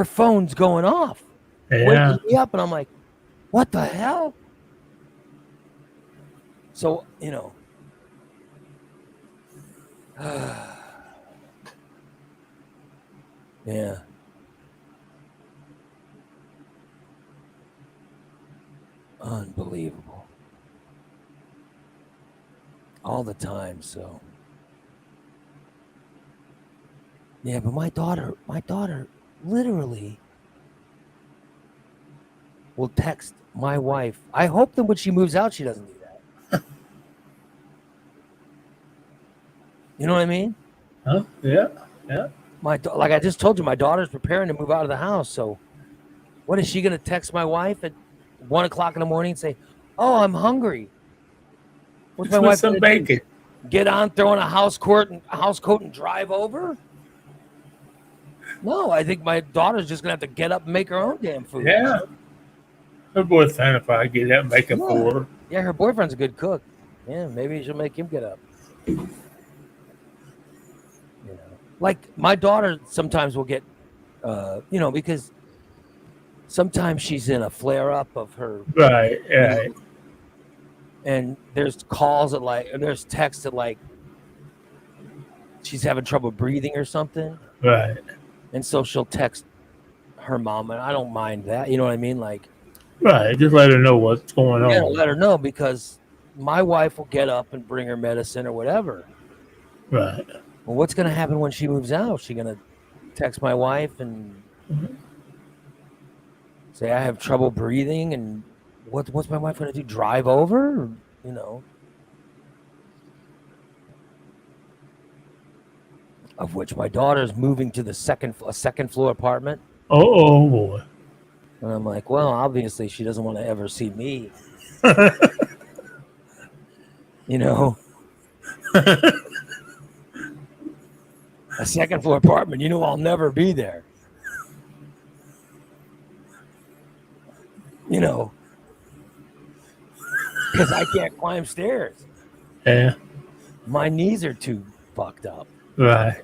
S1: phone's going off.
S2: Yeah.
S1: Waking me up, and I'm like, what the hell? So, yeah. Unbelievable. All the time, so. Yeah, but my daughter literally will text my wife. I hope that when she moves out, she doesn't do that. You know what I mean?
S2: Huh? Yeah.
S1: Like I just told you, my daughter's preparing to move out of the house. So what is she going to text my wife at 1 o'clock in the morning and say, oh, I'm hungry? What's my wife
S2: some bacon?
S1: Get on, throw on a house coat and drive over? No, I think my daughter's just going to have to get up and make her own damn food.
S2: Yeah. Her boyfriend will probably get up and make it for her.
S1: Yeah, her boyfriend's a good cook. Yeah, maybe she'll make him get up. Like my daughter sometimes will get, because sometimes she's in a flare up of her,
S2: Right. Right.
S1: and there's calls at like, and there's texts at like she's having trouble breathing or something,
S2: Right.
S1: and so she'll text her mom, and I don't mind that. You know what I mean? Like,
S2: Right. Just let her know what's going
S1: yeah,
S2: on.
S1: let her know, because my wife will get up and bring her medicine or whatever.
S2: Right.
S1: Well, what's going to happen when she moves out? Is she going to text my wife and say I have trouble breathing, and what's my wife going to do? Drive over? Or, you know, of which my daughter's moving to a second floor apartment.
S2: Oh boy.
S1: And I'm like, well, obviously she doesn't want to ever see me, you know. A second floor apartment, you know, I'll never be there. You know, because I can't climb stairs.
S2: Yeah.
S1: My knees are too fucked up.
S2: Right.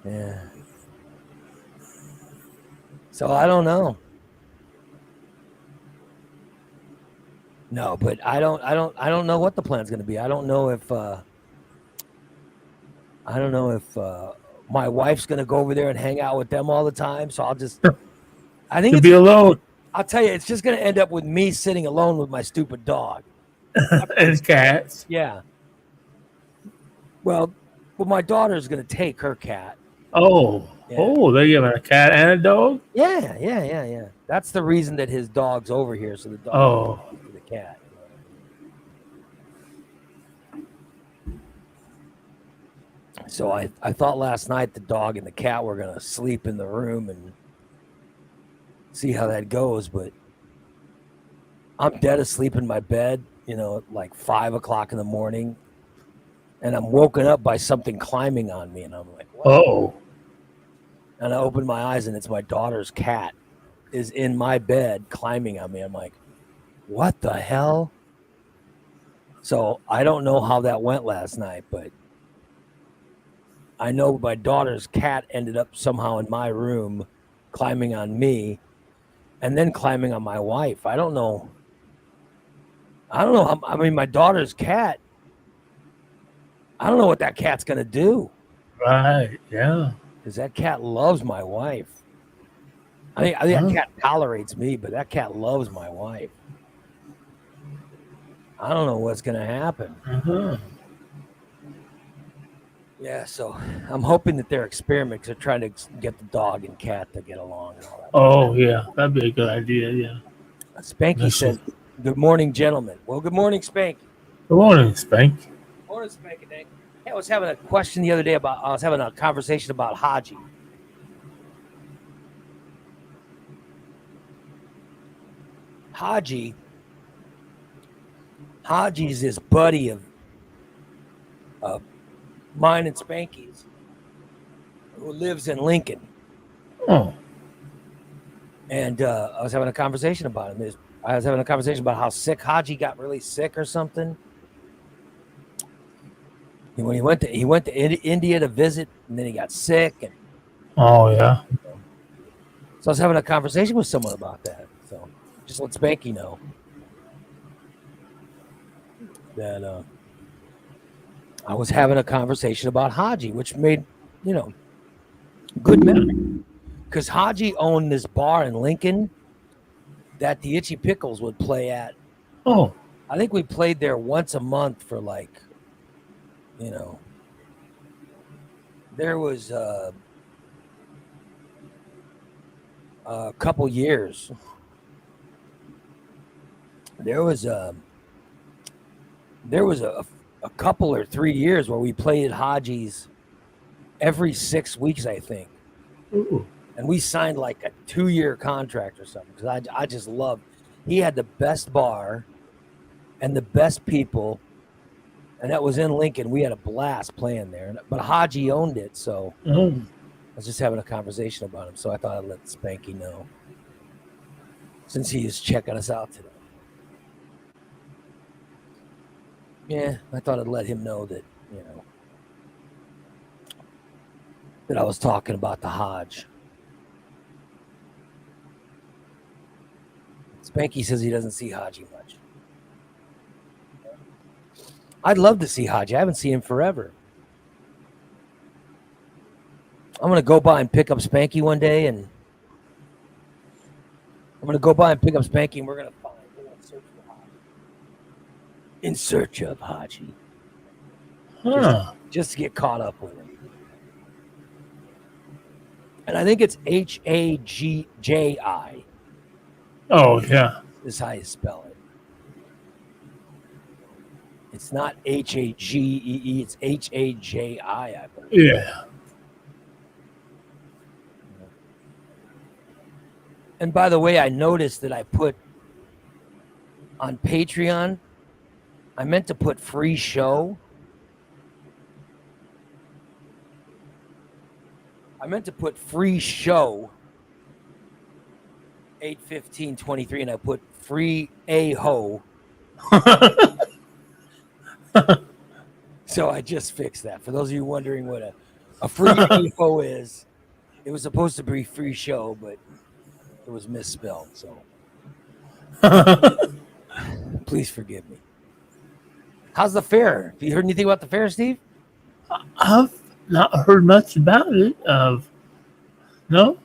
S1: Yeah. So I don't know. No, but I don't know what the plan's going to be. I don't know if my wife's going to go over there and hang out with them all the time. So I think
S2: To be alone
S1: I'll tell you, it's just going to end up with me sitting alone with my stupid dog.
S2: and cats.
S1: Yeah. Well, my daughter's going to take her cat.
S2: Oh.
S1: Yeah.
S2: Oh, they're giving a cat and a dog?
S1: Yeah. That's the reason that his dog's over here, so the dog
S2: Oh.
S1: can to the cat. So I thought last night the dog and the cat were going to sleep in the room and see how that goes, but I'm dead asleep in my bed, you know, at like 5 o'clock in the morning, and I'm woken up by something climbing on me, and I'm like, what?
S2: Oh.
S1: And I open my eyes, and it's my daughter's cat is in my bed climbing on me. I'm like, what the hell? So I don't know how that went last night, but I know my daughter's cat ended up somehow in my room climbing on me and then climbing on my wife. I don't know. I mean, my daughter's cat, I don't know what that cat's going to do.
S2: Right. Yeah.
S1: Because that cat loves my wife. I think that cat tolerates me, but that cat loves my wife. I don't know what's going to happen.
S2: Uh-huh.
S1: Yeah, so I'm hoping that they're experiments. They're trying to get the dog and cat to get along and all that.
S2: Oh, yeah. That'd be a good idea. Yeah.
S1: Spanky says, good morning, gentlemen. Well, good morning, Spanky.
S2: Good morning, Spank.
S1: Morning, Spanky Dank. Hey, I was having a question the other day I was having a conversation about Haji. Haji's this buddy of mine and Spanky's who lives in Lincoln.
S2: Oh.
S1: And I was having a conversation about him. I was having a conversation about how sick Haji got, really sick or something. And when he went to India to visit, and then he got sick. And
S2: oh, yeah.
S1: So I was having a conversation with someone about that. So just let Spanky know that I was having a conversation about Haji, which made, you know, good memory. Because Haji owned this bar in Lincoln that the Itchy Pickles would play at.
S2: Oh.
S1: I think we played there once a month for like, you know, there was a couple years. There was a couple or 3 years where we played at Haji's every 6 weeks, I think.
S2: Ooh.
S1: And we signed like a 2-year contract or something, because I just loved. He had the best bar and the best people, and that was in Lincoln. We had a blast playing there, but Haji owned it, so I was just having a conversation about him. So I thought I'd let Spanky know, since he is checking us out today. Yeah, I thought I'd let him know that, you know, that I was talking about the Hajj. Spanky says he doesn't see Haji much. I'd love to see Haji. I haven't seen him forever. I'm going to go by and pick up Spanky one day, and we're going to find in search of Haji.
S2: Huh.
S1: Just to get caught up with him. And I think it's Haji.
S2: Oh, yeah.
S1: Is how you spell it. It's not Hagee, it's Haji, I believe.
S2: Yeah.
S1: And by the way, I noticed that I put on Patreon, I meant to put free show. I meant to put free show 8/15/23, and I put free a-ho. So I just fixed that. For those of you wondering what a free a-ho is, it was supposed to be free show, but it was misspelled. So please forgive me. How's the fair? Have you heard anything about the fair, Steve?
S2: I've not heard much about it. No.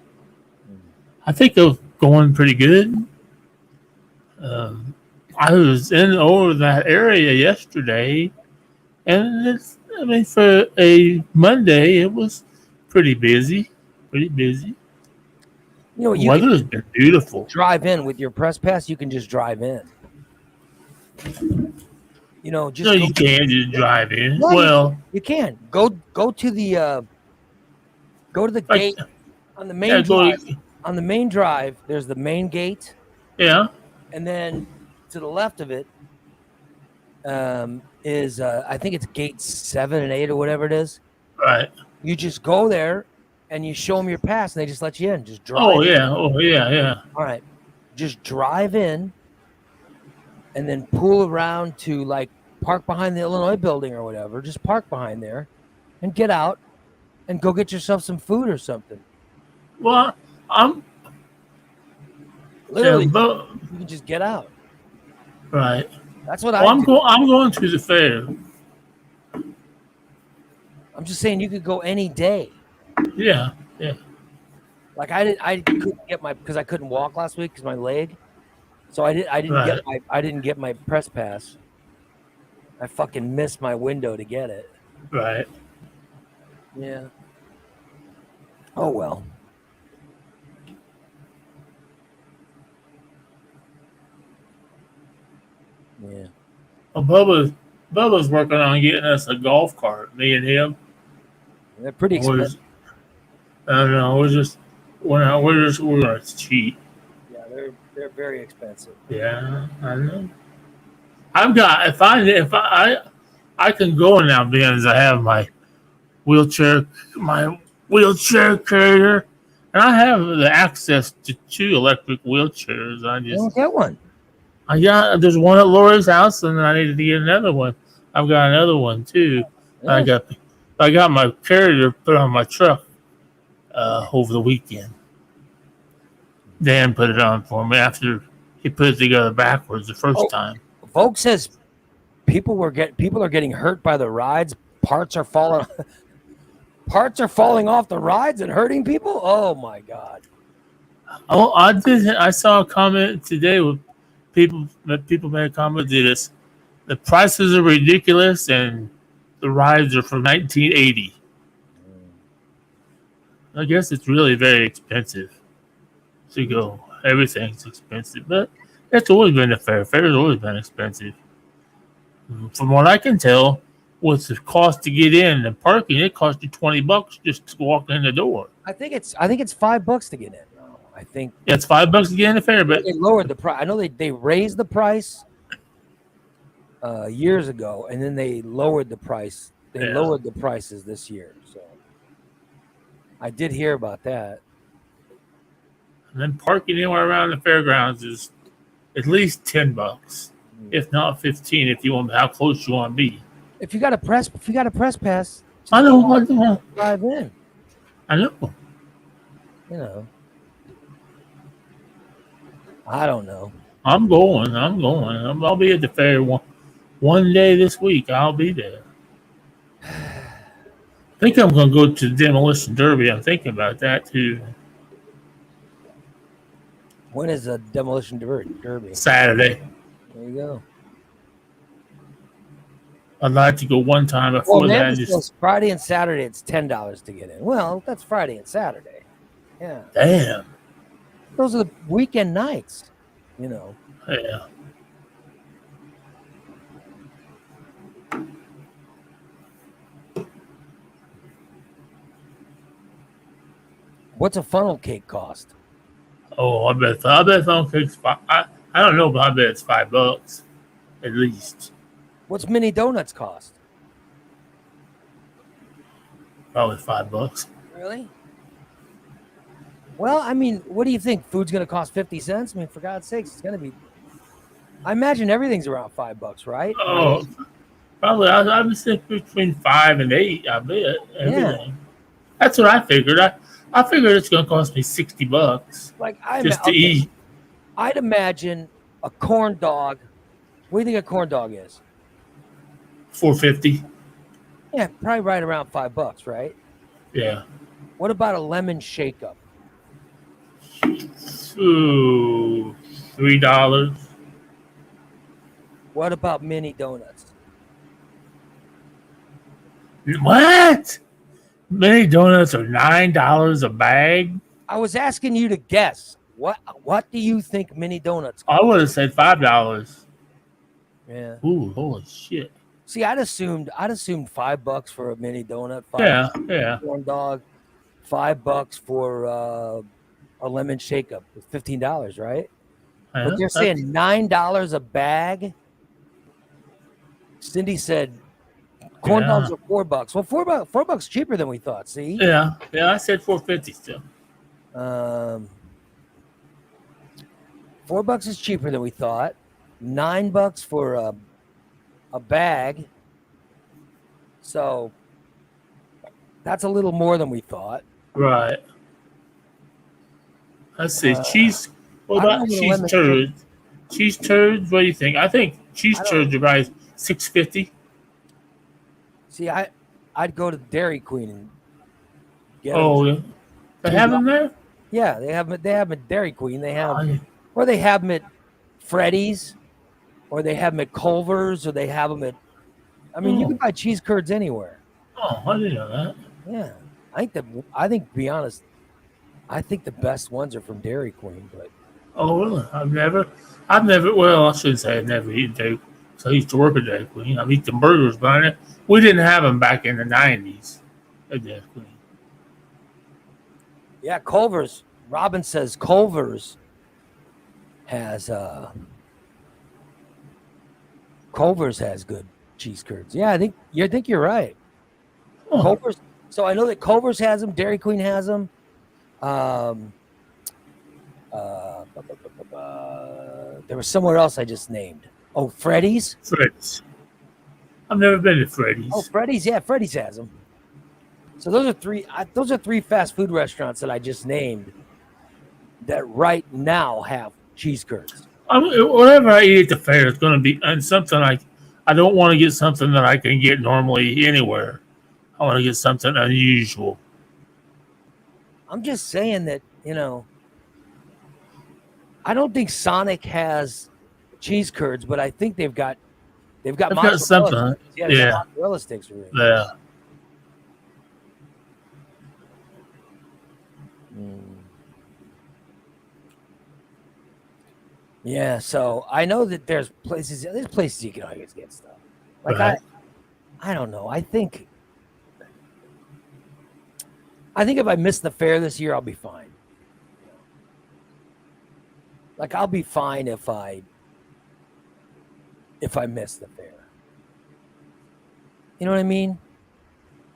S2: I think it was going pretty good. I was in over that area yesterday, and for a Monday, it was pretty busy.
S1: You know,
S2: The weather has been beautiful.
S1: Drive in with your press pass. You can just drive in. You know, just
S2: No, you can't just drive in.
S1: No,
S2: well,
S1: you can go to the gate on the main drive. On the main drive, there's the main gate.
S2: Yeah.
S1: And then to the left of it is I think it's gate 7 and 8 or whatever it is.
S2: Right.
S1: You just go there and you show them your pass, and they just let you in. Just drive.
S2: Oh
S1: in.
S2: yeah. Oh yeah. Yeah.
S1: All right. Just drive in, and then pull around to like park behind the Illinois building or whatever. Just park behind there, and get out, and go get yourself some food or something.
S2: Well, I'm
S1: literally.
S2: Yeah,
S1: you can just get out.
S2: Right.
S1: That's what
S2: I'm
S1: do.
S2: I'm going to the fair.
S1: I'm just saying you could go any day.
S2: Yeah. Yeah.
S1: Like I couldn't get because I couldn't walk last week because my leg. So I didn't get my press pass. I fucking missed my window to get it.
S2: Right.
S1: Yeah. Oh well. Yeah.
S2: Well, Bubba's working on getting us a golf cart. Me and him.
S1: They're pretty expensive.
S2: I don't know. We're gonna cheat.
S1: Yeah, they're very expensive.
S2: Yeah, I know. I can go now because I have my wheelchair carrier, and I have the access to 2 electric wheelchairs.
S1: Don't get one.
S2: There's one at Lori's house, and I need to get another one. I've got another one too. Yeah. I got my carrier put on my truck over the weekend. Dan put it on for me after he put it together backwards the first time.
S1: Vogue says people are getting hurt by the rides. Parts are falling off the rides and hurting people. Oh my god.
S2: Oh, I saw a comment today with people made a comment that this the prices are ridiculous and the rides are from 1980. I guess it's really very expensive to go. Everything's expensive, but it's always been a fair. Fair's always been expensive. From what I can tell, what's the cost to get in and parking? It costs you $20 just to walk in the door.
S1: I think it's $5 to get in. I think
S2: it's $5 to get in the fair, but
S1: they lowered the price. I know they raised the price years ago, and then they lowered the price. They lowered the prices this year. So I did hear about that.
S2: And then parking anywhere around the fairgrounds is at least $10, if not $15, if you want how close you want to be.
S1: If you got a press pass,
S2: I know.
S1: Drive in.
S2: I know.
S1: You know. I don't know.
S2: I'm going. I'll be at the fair one day this week. I'll be there. I think I'm going to go to the Demolition Derby. I'm thinking about that too.
S1: When is a demolition derby?
S2: Saturday.
S1: There you go.
S2: I'd like to go one time
S1: Well,
S2: before
S1: Amanda
S2: that.
S1: says Friday and Saturday it's $10 to get in. Well, that's Friday and Saturday. Yeah.
S2: Damn.
S1: Those are the weekend nights, you know.
S2: Yeah.
S1: What's a funnel cake cost?
S2: Oh, I bet phone cake's five. I don't know, but I bet it's $5 at least.
S1: What's mini donuts cost?
S2: Probably $5.
S1: Really? Well, I mean, what do you think? Food's going to cost 50 cents? I mean, for God's sakes, it's going to be. I imagine everything's around $5, right?
S2: Oh, probably. I would say between 5 and 8. I bet everything.
S1: Yeah.
S2: That's what I figured. I figured it's going to cost me $60
S1: Like
S2: just to eat.
S1: I'd imagine a corn dog. What do you think a corn dog is?
S2: $4.50.
S1: Yeah, probably right around $5, right?
S2: Yeah.
S1: What about a lemon shake-up?
S2: Ooh, $3.
S1: What about mini donuts?
S2: What? Mini donuts are $9 a bag.
S1: I was asking you to guess. What do you think mini donuts cost?
S2: I would have said $5.
S1: Yeah.
S2: Ooh, holy shit.
S1: See, I'd assumed $5 for a mini donut.
S2: Yeah.
S1: Corn dog, $5 for a lemon shake-up. It's $15, right?
S2: Yeah,
S1: But they're saying $9 a bag. Cindy said corn dogs are $4. Well, $4 cheaper than we thought. See?
S2: Yeah. I said $4.50 still.
S1: $4 is cheaper than we thought. $9 for a bag. So that's a little more than we thought.
S2: Right. Let's see. Cheese. What about cheese turds? Cheese turds? What do you think? I think cheese turds are probably $6.50.
S1: See, I'd go to Dairy Queen and get
S2: them. They have them there?
S1: Yeah, they have them at Dairy Queen. They have, or they have them at Freddy's, or they have them at Culver's, or they have them at. I mean, you can buy cheese curds anywhere.
S2: Oh, I didn't know that.
S1: Yeah, I think to be honest, I think the best ones are from Dairy Queen. But
S2: oh, really? I've never. Well, I shouldn't say I've never eaten Dairy. So I used to work at Dairy Queen. I've eaten burgers, but we didn't have them back in the 90s at Dairy Queen.
S1: Yeah, Culver's. Robin says Culver's has good cheese curds. Yeah, I think you're right.
S2: Oh.
S1: Culver's. So I know that Culver's has them. Dairy Queen has them. There was somewhere else I just named. Oh, Freddy's.
S2: I've never been to Freddy's.
S1: Oh, Freddy's. Yeah, Freddy's has them. So those are three fast food restaurants that I just named that right now have cheese curds.
S2: Whatever I eat at the fair is going to be something I don't want to get something that I can get normally anywhere. I want to get something unusual.
S1: I'm just saying that, I don't think Sonic has cheese curds, but I think they've got mozzarella
S2: something.
S1: Sticks. Yeah, mozzarella sticks. Really.
S2: Yeah.
S1: Yeah, so I know that there's places you can always get stuff. Like
S2: right.
S1: I don't know. I think if I miss the fair this year, I'll be fine. Like I'll be fine if I miss the fair. You know what I mean?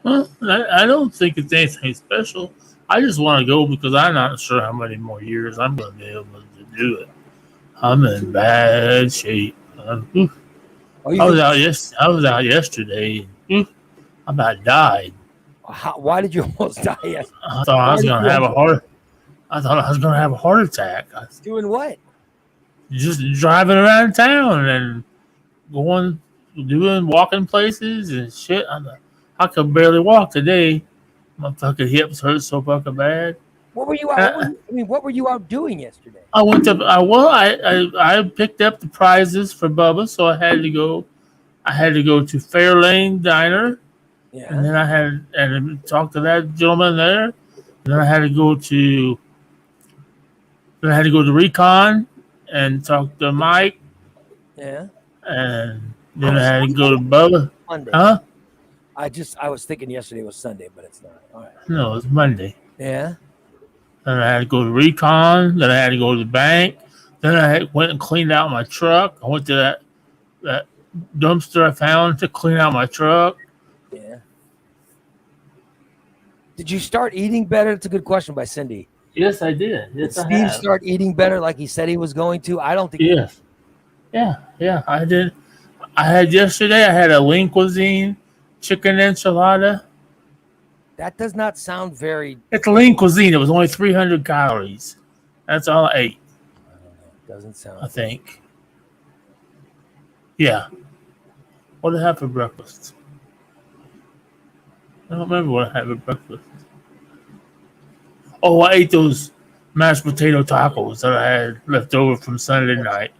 S2: Well, I don't think it's anything special. I just want to go because I'm not sure how many more years I'm going to be able to do it. I'm in bad shape. I was out yesterday. I about died.
S1: Why did you almost die yesterday?
S2: I thought I was going to have a heart attack.
S1: Doing what?
S2: just driving around town and doing walking places and shit. I could barely walk today. My fucking hips hurt so fucking bad.
S1: What were you out?
S2: I,
S1: What were you out doing yesterday?
S2: I went to I picked up the prizes for Bubba, so I had to go. I had to go to Fairlane Diner, and
S1: Yeah.
S2: then I had and talk to that gentleman there. And then I had to go to Recon and talk to Mike,
S1: Yeah.
S2: and then
S1: On
S2: I had to go to
S1: Sunday?
S2: Bubba.
S1: Monday.
S2: Huh?
S1: I was thinking yesterday was Sunday, but it's not. All right.
S2: No, it's Monday.
S1: Yeah.
S2: Then I had to go to Recon. Then I had to go to the bank. Then went and cleaned out my truck. I went to that dumpster I found to clean out my truck.
S1: Yeah. Did you start eating better? That's a good question by Cindy.
S2: Yes, I did.
S1: Did Steve start eating better like he said he was going to? I don't think.
S2: Yes. Yeah, I did. I had yesterday. I had a lean cuisine chicken enchilada.
S1: That does not sound very.
S2: It's lean cuisine. It was only 300 calories. That's all I ate.
S1: I don't know. It doesn't sound.
S2: I think. Yeah. What did I have for breakfast? I don't remember what I had for breakfast. Oh, I ate those mashed potato tacos that I had left over from Sunday night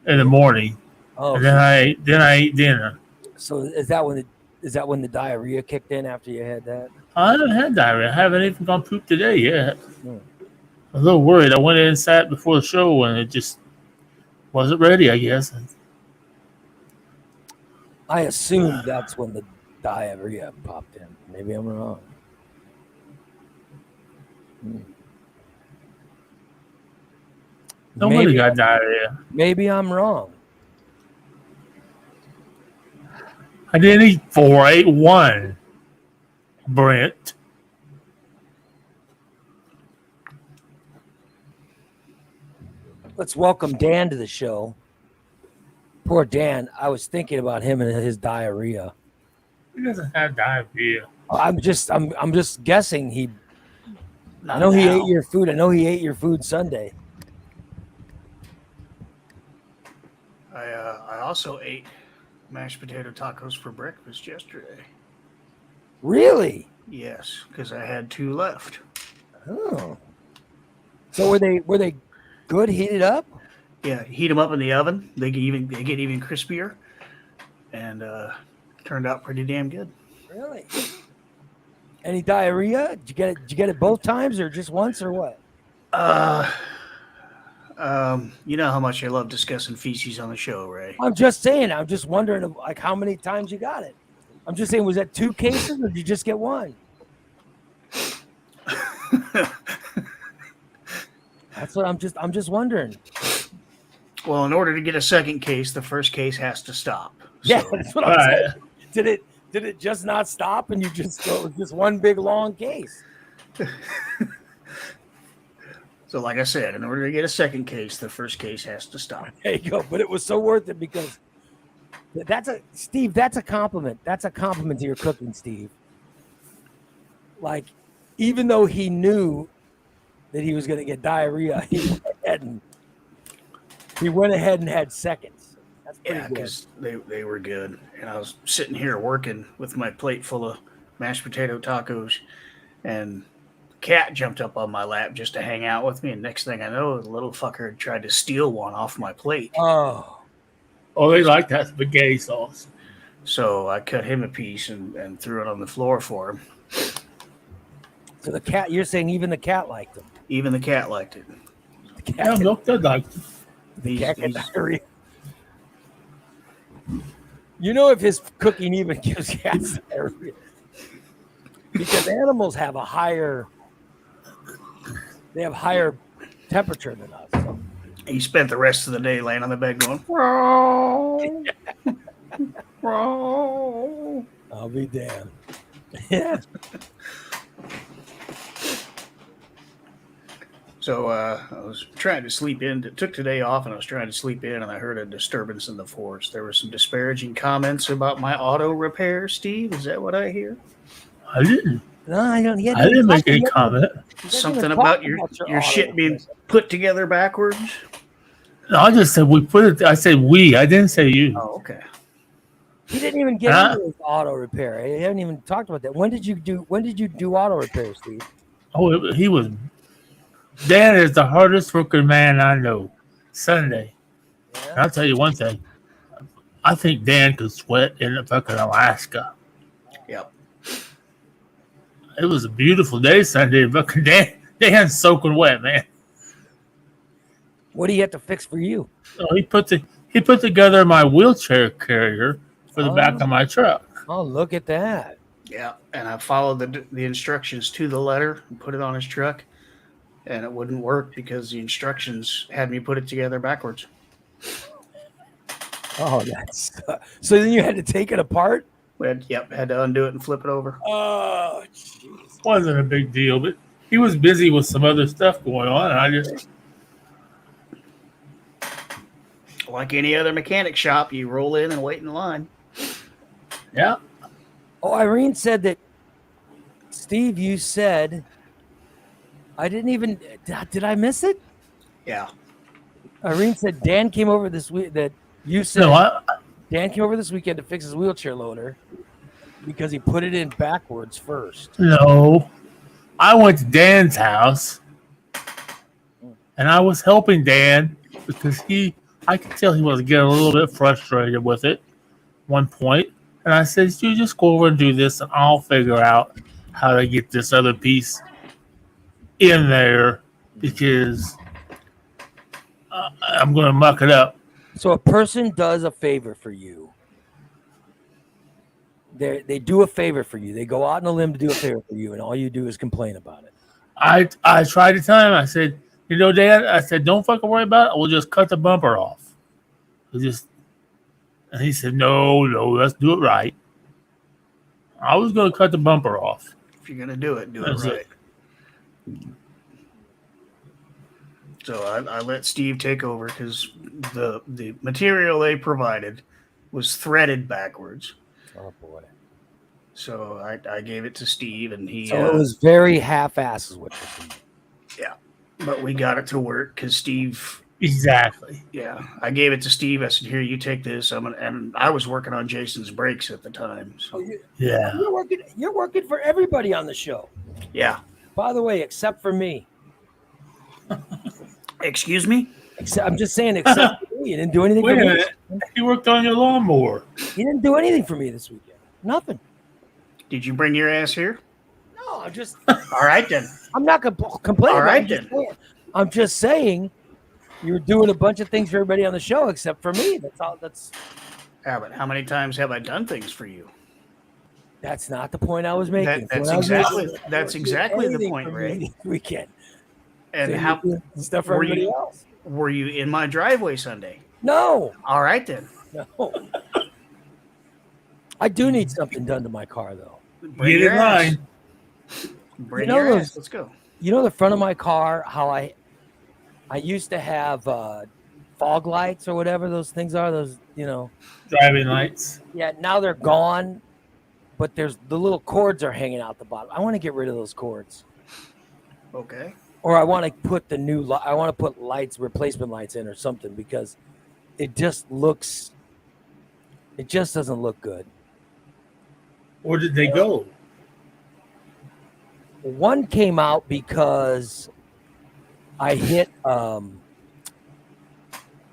S2: in the morning,
S1: Oh,
S2: and then I ate dinner.
S1: so is that when the diarrhea kicked in after you had that?
S2: I haven't had diarrhea. I haven't even gone poop today yet.
S1: Hmm.
S2: I was a little worried. I went in and sat before the show, and it just wasn't ready, I guess.
S1: I assume that's when the diarrhea popped in. Maybe I'm wrong.
S2: Nobody got diarrhea.
S1: Maybe I'm wrong.
S2: I didn't eat 4. I ate 1. Brent.
S1: Let's welcome Dan to the show. Poor Dan. I was thinking about him and his diarrhea.
S2: He doesn't have diarrhea.
S1: I'm just guessing I know he ate your food. I know he ate your food Sunday.
S3: I also ate mashed potato tacos for breakfast yesterday.
S1: Really?
S3: Yes, because I had 2 left.
S1: Oh. So were they good heated up?
S3: Yeah, heat them up in the oven. They get even crispier, and turned out pretty damn good.
S1: Really? Any diarrhea? Did you get it both times or just once or what?
S3: You know how much I love discussing feces on the show, Ray.
S1: I'm just saying. I'm just wondering, like, how many times you got it. I'm just saying, was that 2 cases or did you just get 1? That's what I'm just wondering.
S3: Well, in order to get a second case, the first case has to stop.
S1: Yeah,
S3: So,
S1: that's what I'm saying. Did it just not stop and you just go, it was just one big long case?
S3: so, like I said, in order to get a second case, the first case has to stop.
S1: There you go. But it was so worth it because that's a compliment. That's a compliment to your cooking, Steve. Like, even though he knew that he was going to get diarrhea, he went ahead and had seconds. That's pretty good.
S3: Because they were good. And I was sitting here working with my plate full of mashed potato tacos, and the cat jumped up on my lap just to hang out with me. And next thing I know, the little fucker had tried to steal one off my plate.
S1: Oh,
S2: they like that spaghetti sauce.
S3: So I cut him a piece and threw it on the floor for him.
S1: so the cat, you're saying even the cat liked him.
S3: Even the cat liked it.
S1: The cat,
S2: Yeah, Milk did like it.
S1: the cat had diarrhea. You know, if his cooking even gives cats diarrhea, because animals have higher temperature than us. So.
S3: He spent the rest of the day laying on the bed going, "Row, row."
S1: I'll be damned. Yeah.
S3: So I was trying to sleep in. Took today off, and I was trying to sleep in, and I heard a disturbance in the force. There were some disparaging comments about my auto repair. Steve, is that what I hear?
S2: I didn't.
S1: No, I don't.
S2: I didn't make any comment.
S3: Something about your shit being put together backwards.
S2: No, I just said we put it. I said we. I didn't say you.
S3: Oh, okay.
S1: He didn't even get into his auto repair. He haven't even talked about that. When did you do auto repair, Steve?
S2: Oh, he was. Dan is the hardest working man I know. Sunday.
S1: Yeah.
S2: And I'll tell you one thing. I think Dan could sweat in fucking Alaska.
S3: Yep.
S2: It was a beautiful day Sunday. Fucking Dan's soaking wet, man.
S1: What do you have to fix for you?
S2: So he put together my wheelchair carrier for the back of my truck.
S1: Oh, look at that.
S3: Yeah, and I followed the instructions to the letter and put it on his truck, and it wouldn't work because the instructions had me put it together backwards.
S1: Oh, that's so. Then you had to take it apart.
S3: Had to undo it and flip it over.
S1: Oh, jeez.
S2: Wasn't a big deal, but he was busy with some other stuff going on, and I just.
S3: Like any other mechanic shop, you roll in and wait in line.
S2: Yeah.
S1: Oh, Irene said that. Steve, you said. I didn't even. Did I miss it?
S3: Yeah.
S1: Irene said Dan came over this week. That you said Dan came over this weekend to fix his wheelchair loader because he put it in backwards first.
S2: No. I went to Dan's house, and I was helping Dan because I could tell he was getting a little bit frustrated with it one point. And I said, you just go over and do this, and I'll figure out how to get this other piece in there because I'm going to muck it up.
S1: So a person does a favor for you. They do a favor for you. They go out on a limb to do a favor for you, and all you do is complain about it.
S2: I tried to tell him. I said, Dad, I said, don't fucking worry about it. We'll just cut the bumper off. And he said, no, let's do it right. I was going to cut the bumper off.
S3: If you're going to do it, do it right. So I let Steve take over because the material they provided was threaded backwards.
S1: Oh, boy.
S3: So I gave it to Steve, and he...
S1: So it was very half-assed with it.
S3: Yeah. But we got it to work because Steve...
S2: Exactly.
S3: Yeah. I gave it to Steve. I said, here, you take this. And I was working on Jason's brakes at the time. So.
S2: Yeah.
S1: You're working for everybody on the show.
S3: Yeah.
S1: By the way, except for me.
S3: Excuse me?
S1: I'm just saying, except for me. You didn't do anything for me.
S2: Wait a minute. He worked on your lawnmower.
S1: He didn't do anything for me this weekend. Nothing.
S3: Did you bring your ass here?
S1: No, I'm just...
S3: All right, then.
S1: I'm not complaining.
S3: All right, then.
S1: I'm just saying you're doing a bunch of things for everybody on the show except for me. That's all.
S3: Yeah, but how many times have I done things for you?
S1: That's not the point I was making.
S3: That's exactly the point, Ray.
S1: Weekend.
S3: And
S1: so
S3: how
S1: stuff for everybody else?
S3: Were you in my driveway Sunday?
S1: No.
S3: All right, then.
S1: No. I do need something done to my car, though.
S3: Bring your ass. Bring your ass. Let's go.
S1: You know the front of my car, how I used to have fog lights or whatever those things are, those,
S2: driving lights.
S1: Yeah, now they're gone, but the little cords are hanging out the bottom. I want to get rid of those cords.
S3: Okay.
S1: Or I want to put lights, replacement lights in or something because it just doesn't look good.
S2: Where did they go?
S1: One came out because I hit a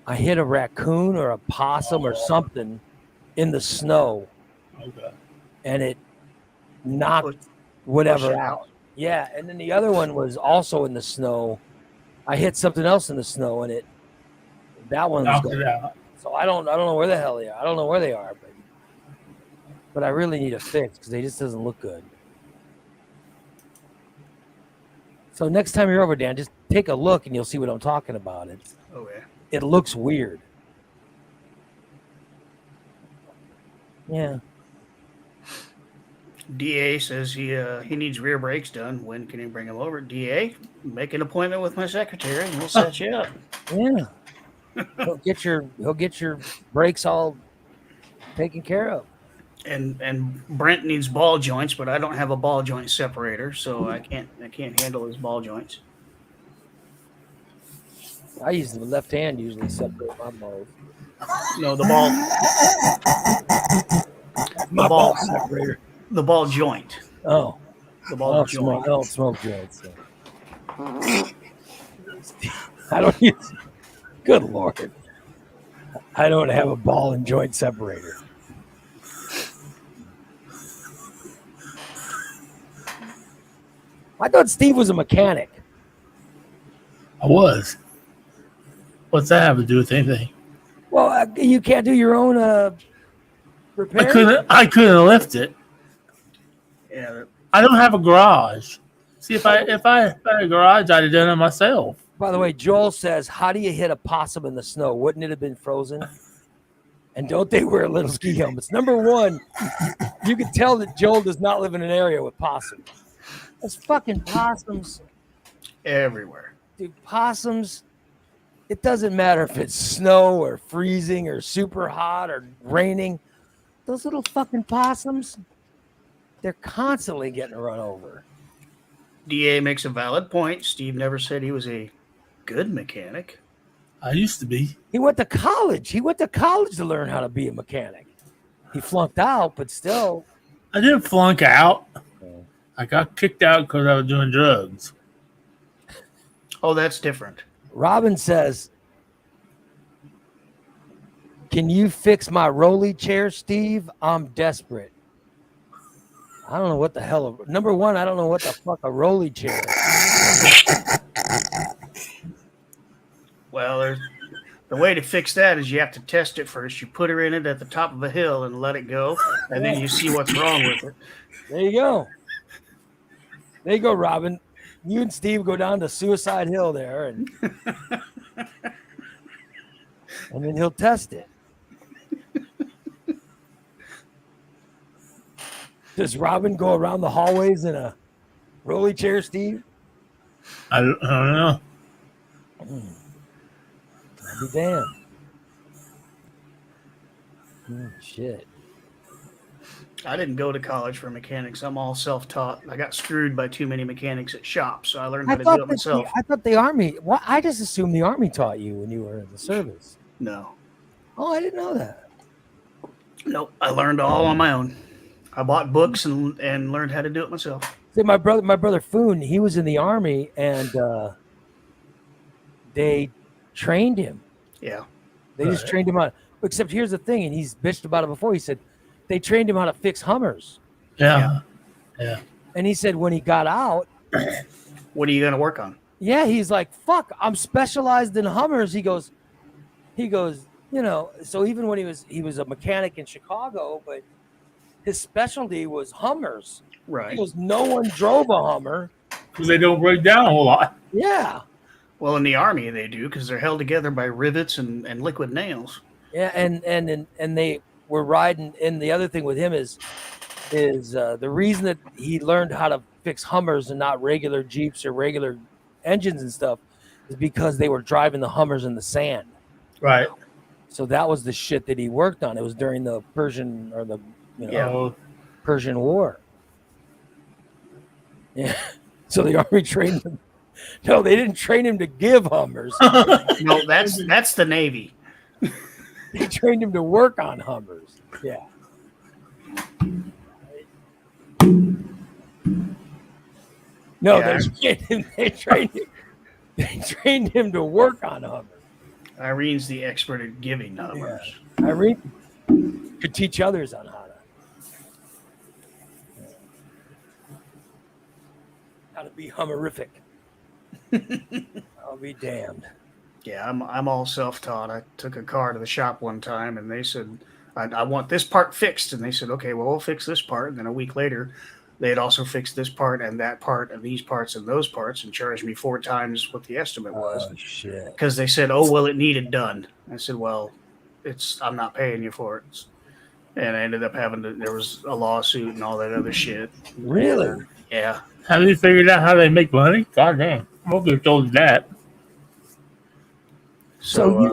S1: raccoon or a possum or something in the snow.
S2: Okay.
S1: And it knocked whatever out. Yeah, and then the other one was also in the snow. I hit something else in the snow, and that one was gone. Out. So I don't know where the hell they are. I don't know where they are, but I really need a fix because they just doesn't look good. So next time you're over, Dan, just take a look and you'll see what I'm talking about. It looks weird. Yeah.
S3: DA says he needs rear brakes done. When can he bring them over? DA, make an appointment with my secretary and we'll set you up.
S1: Yeah. He'll get your brakes all taken care of.
S3: And Brent needs ball joints, but I don't have a ball joint separator, so I can't handle his ball joints.
S1: I use the left hand usually to separate my balls.
S3: No, the ball.
S1: My ball separator.
S3: The ball joint.
S1: Oh,
S3: The
S1: I
S3: ball joint.
S1: don't smoke joints. So. I don't use. Good Lord, I don't have a ball and joint separator. I thought Steve was a mechanic.
S2: I was. What's that have to do with anything?
S1: Well, you can't do your own repair.
S2: I couldn't lift it.
S3: Yeah.
S2: I don't have a garage. See, if I had a garage, I'd have done it myself.
S1: By the way, Joel says, "How do you hit a possum in the snow? Wouldn't it have been frozen?" And don't they wear little ski helmets? Number one, you can tell that Joel does not live in an area with possums. There's fucking possums
S3: Everywhere.
S1: Dude, possums. It doesn't matter if it's snow or freezing or super hot or raining. Those little fucking possums, they're constantly getting run over.
S3: DA makes a valid point. Steve never said he was a good mechanic.
S2: I used to be.
S1: He went to college. He went to college to learn how to be a mechanic. He flunked out, but still.
S2: I didn't flunk out. I got kicked out because I was doing drugs.
S3: Oh, that's different.
S1: Robin says, "Can you fix my rolly chair, Steve? I'm desperate." I don't know what the hell. Number one, I don't know what the fuck a rolly chair is.
S3: Well, the way to fix that is you have to test it first. You put her in it at the top of a hill and let it go, and then you see what's wrong with it.
S1: There you go. There you go, Robin. You and Steve go down to Suicide Hill there, and then he'll test it. Does Robin go around the hallways in a rolly chair, Steve?
S2: I don't know.
S1: I'll be damned. Shit.
S3: I didn't go to college for mechanics. I'm all self-taught. I got screwed by too many mechanics at shops, so I learned how to do it myself.
S1: I thought the Army. Well, I just assumed the Army taught you when you were in the service.
S3: No.
S1: Oh, I didn't know that.
S3: Nope. I learned all on my own. I bought books and learned how to do it myself.
S1: See, my brother Foon, he was in the Army, and they trained him.
S3: Yeah.
S1: They just trained him on. Except here's the thing, and he's bitched about it before. He said they trained him how to fix Hummers.
S2: Yeah.
S1: And he said when he got out,
S3: what are you going to work on?
S1: Yeah, he's like, fuck, I'm specialized in Hummers. He goes, you know, so even when he was a mechanic in Chicago, but his specialty was Hummers.
S3: Right.
S1: He goes, no one drove a Hummer.
S2: Because they don't break down a whole lot.
S1: Yeah.
S3: Well, in the Army they do, because they're held together by rivets and liquid nails.
S1: Yeah, and they were riding. And the other thing with him is the reason that he learned how to fix Hummers and not regular Jeeps or regular engines and stuff is because they were driving the Hummers in the sand.
S2: Right.
S1: So that was the shit that he worked on. It was during the Persian or the Persian War. Yeah. So the Army trained him. No, they didn't train him to give Hummers.
S3: No, that's the Navy.
S1: They trained him to work on Hummers. Yeah. No,
S3: yeah.
S1: They trained him to work on Hummers.
S3: Irene's the expert at giving Hummers.
S1: Yeah. Irene could teach others on how to be Hummerific. I'll be damned.
S3: Yeah, I'm all self-taught. I took a car to the shop one time, and they said, I want this part fixed. And they said, okay, well, we'll fix this part. And then a week later, they had also fixed this part and that part and these parts and those parts and charged me 4 times what the estimate was.
S1: Oh, shit.
S3: Because they said, oh, well, it needed done. I said, well, I'm not paying you for it. And I ended up there was a lawsuit and all that other shit.
S1: Really?
S3: Yeah.
S2: Have you figured out how they make money? God damn. I won't have told you that.
S1: So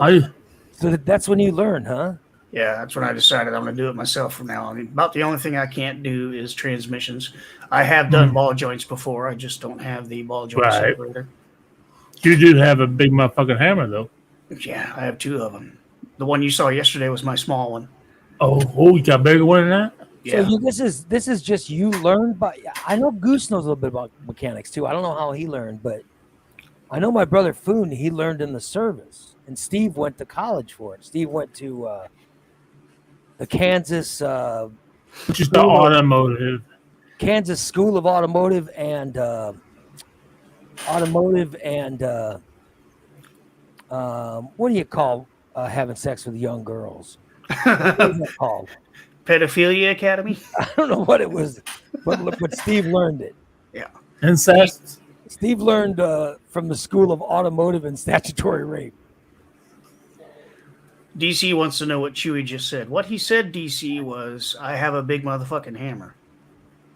S1: that's when you learn, huh?
S3: Yeah, that's when I decided I'm going to do it myself from now on. About the only thing I can't do is transmissions. I have done ball joints before. I just don't have the ball joint separator.
S2: You do have a big motherfucking hammer, though.
S3: Yeah, I have 2 of them. The one you saw yesterday was my small one.
S2: Oh, you got a bigger one than that?
S1: So
S3: Yeah.
S1: this is just you learned by. I know Goose knows a little bit about mechanics too. I don't know how he learned, but I know my brother Foon. He learned in the service, and Steve went to college for it. Steve went to the Kansas
S2: Just the automotive.
S1: Kansas School of Automotive and what do you call having sex with young girls? What is that called?
S3: Pedophilia Academy?
S1: I don't know what it was, but Steve learned it.
S3: Yeah.
S2: Incest.
S1: Steve learned from the School of Automotive and Statutory Rape.
S3: DC wants to know what Chewy just said. What he said, DC, was, I have a big motherfucking hammer.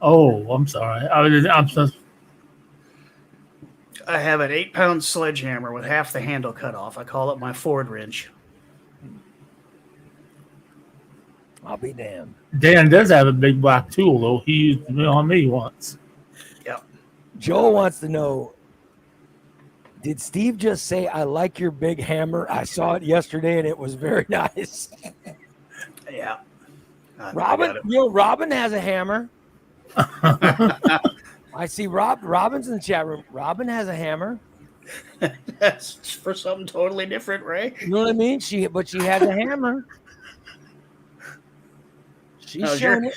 S2: Oh, I'm sorry. I'm so.
S3: I have an 8-pound sledgehammer with half the handle cut off. I call it my Ford wrench.
S1: I'll be damned.
S2: Dan does have a big black tool, though. He used it on me once.
S3: Yep.
S1: Joel wants to know, did Steve just say, I like your big hammer? I saw it yesterday and it was very nice.
S3: Yeah.
S1: Robin has a hammer. I see Robin's in the chat room. Robin has a hammer.
S3: That's for something totally different, Ray.
S1: You know what I mean? She has a hammer. She's showing it.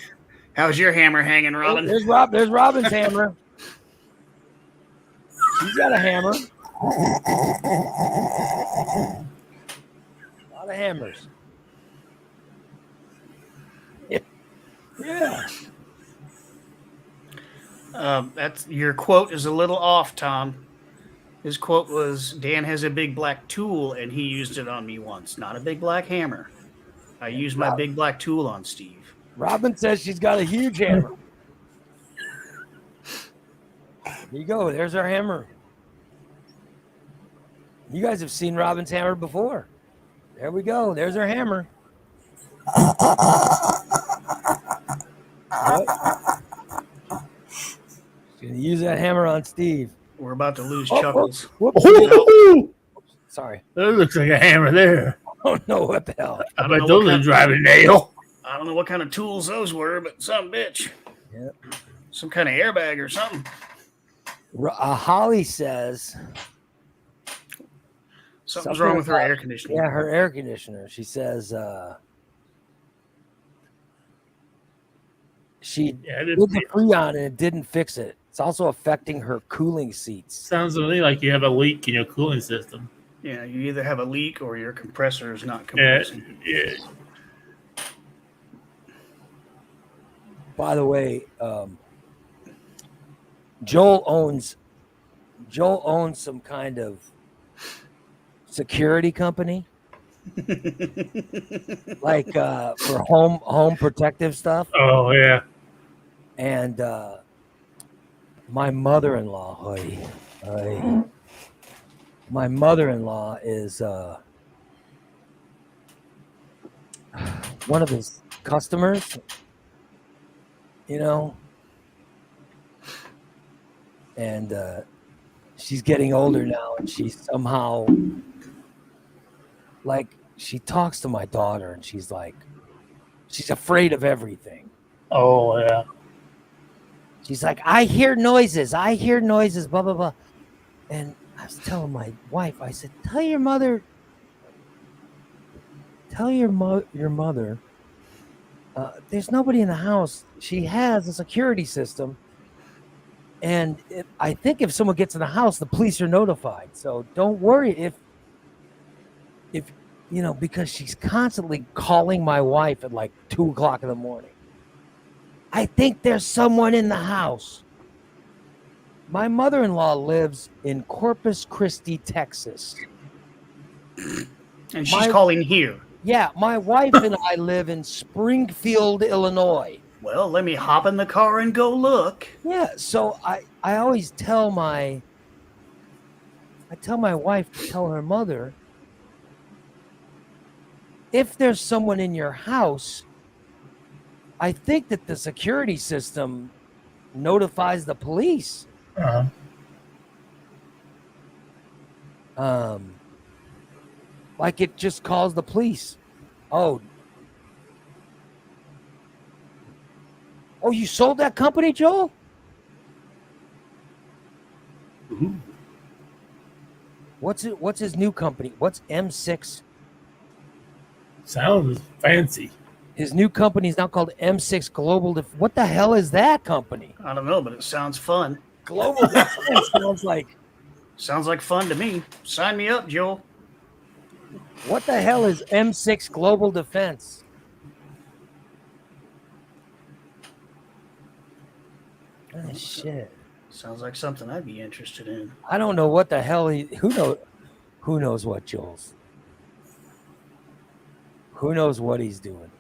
S3: How's your hammer hanging, Robin?
S1: There's Robin's hammer. She's got a hammer. A lot of hammers. Yeah.
S3: That's your quote is a little off, Tom. His quote was, Dan has a big black tool and he used it on me once. Not a big black hammer. I used my big black tool on Steve.
S1: Robin says she's got a huge hammer. There you go. There's her hammer. You guys have seen Robin's hammer before. There we go. There's her hammer. Yep. She's going to use that hammer on Steve.
S3: We're about to lose Chuckles.
S1: Whoops. Sorry.
S2: That looks like a hammer there.
S1: Oh, no. What the hell?
S2: I bet those are driving nail.
S3: I don't know what kind of tools those were, but some bitch.
S1: Yep.
S3: Some kind of airbag or something.
S1: Holly says
S3: something's wrong with her air conditioner.
S1: Yeah, her air conditioner. She says she did the Freon and it didn't fix it. It's also affecting her cooling seats.
S2: Sounds to me like you have a leak in your cooling system.
S3: Yeah, you either have a leak or your compressor is not compressing.
S2: Yeah.
S1: By the way, Joel owns some kind of security company, like for home protective stuff.
S2: Oh yeah.
S1: And my mother-in-law, my mother-in-law is one of his customers. You know, and she's getting older now, and she's somehow like she talks to my daughter, and she's like, she's afraid of everything.
S2: Oh yeah.
S1: She's like, I hear noises, blah blah blah. And I was telling my wife, I said, tell your mother. There's nobody in the house. She has a security system. And I think if someone gets in the house, the police are notified. So don't worry if you know, because she's constantly calling my wife at like 2:00 in the morning. I think there's someone in the house. My mother-in-law lives in Corpus Christi, Texas.
S3: And she's calling here.
S1: Yeah, my wife and I live in Springfield, Illinois.
S3: Well, let me hop in the car and go look.
S1: Yeah, so I always tell my wife to tell her mother, if there's someone in your house, I think that the security system notifies the police.
S2: Uh-huh.
S1: Like it just calls the police. Oh, you sold that company, Joel?
S2: Ooh.
S1: What's his new company? What's M6?
S2: Sounds fancy.
S1: His new company is now called M6 Global. What the hell is that company?
S3: I don't know, but it sounds fun.
S1: Global Defense
S3: Sounds like fun to me. Sign me up, Joel.
S1: What the hell is M6 Global Defense? Oh, shit.
S3: Sounds like something I'd be interested in.
S1: I don't know what the hell who knows what Joel's. Who knows what he's doing?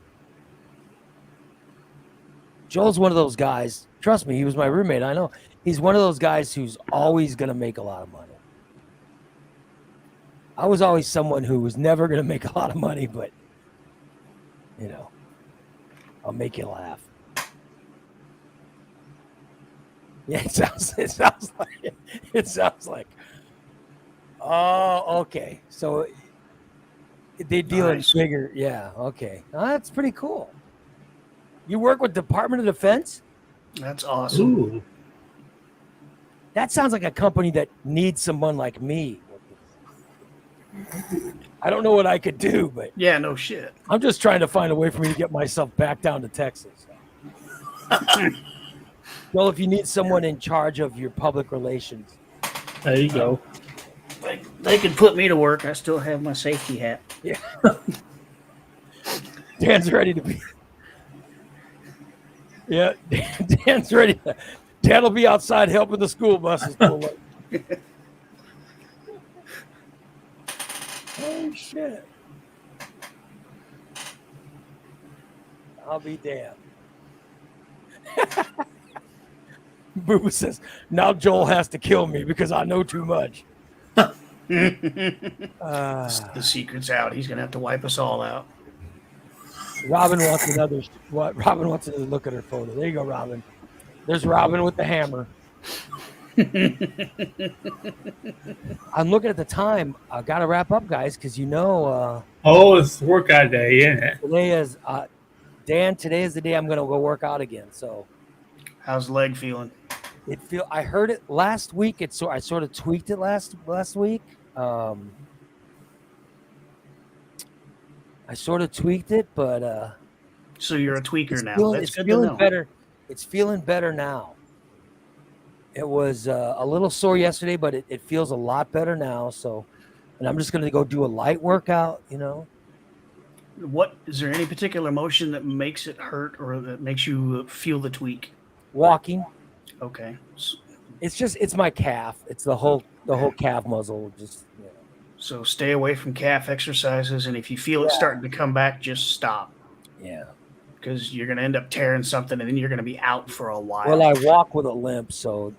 S1: Joel's one of those guys. Trust me, he was my roommate. I know. He's one of those guys who's always going to make a lot of money. I was always someone who was never going to make a lot of money, but, I'll make you laugh. Yeah, it sounds like. Oh, okay. So they deal in bigger. Yeah, okay. Oh, that's pretty cool. You work with Department of Defense?
S3: That's awesome.
S2: Ooh.
S1: That sounds like a company that needs someone like me. I don't know what I could do, but
S3: yeah, no shit.
S1: I'm just trying to find a way for me to get myself back down to Texas. Well, if you need someone in charge of your public relations,
S2: There you go.
S3: They can put me to work. I still have my safety hat.
S1: yeah. Dan's ready to be. Yeah, Dan's ready. Dan will be outside helping the school buses pull up. Oh, shit. I'll be damned. Booba says, now Joel has to kill me because I know too much.
S3: The secret's out. He's going to have to wipe us all out.
S1: Robin wants another look at her photo. There you go, Robin. There's Robin with the hammer. I'm looking at the time. I got to wrap up, guys, because
S2: it's workout day, isn't it?
S1: Today is Dan. Today is the day I'm going to go work out again. So,
S3: how's the leg feeling?
S1: I heard it last week. I sort of tweaked it last week. I sort of tweaked it, but
S3: so you're a tweaker now.
S1: That's good to know. Better. It's feeling better now. It was a little sore yesterday, but it feels a lot better now. So, and I'm just going to go do a light workout.
S3: What is there any particular motion that makes it hurt or that makes you feel the tweak?
S1: Walking.
S3: Okay.
S1: It's my calf. It's the whole calf muscle. Just
S3: So stay away from calf exercises, and if you feel it starting to come back, just stop.
S1: Yeah.
S3: Because you're going to end up tearing something, and then you're going to be out for a while.
S1: Well, I walk with a limp, so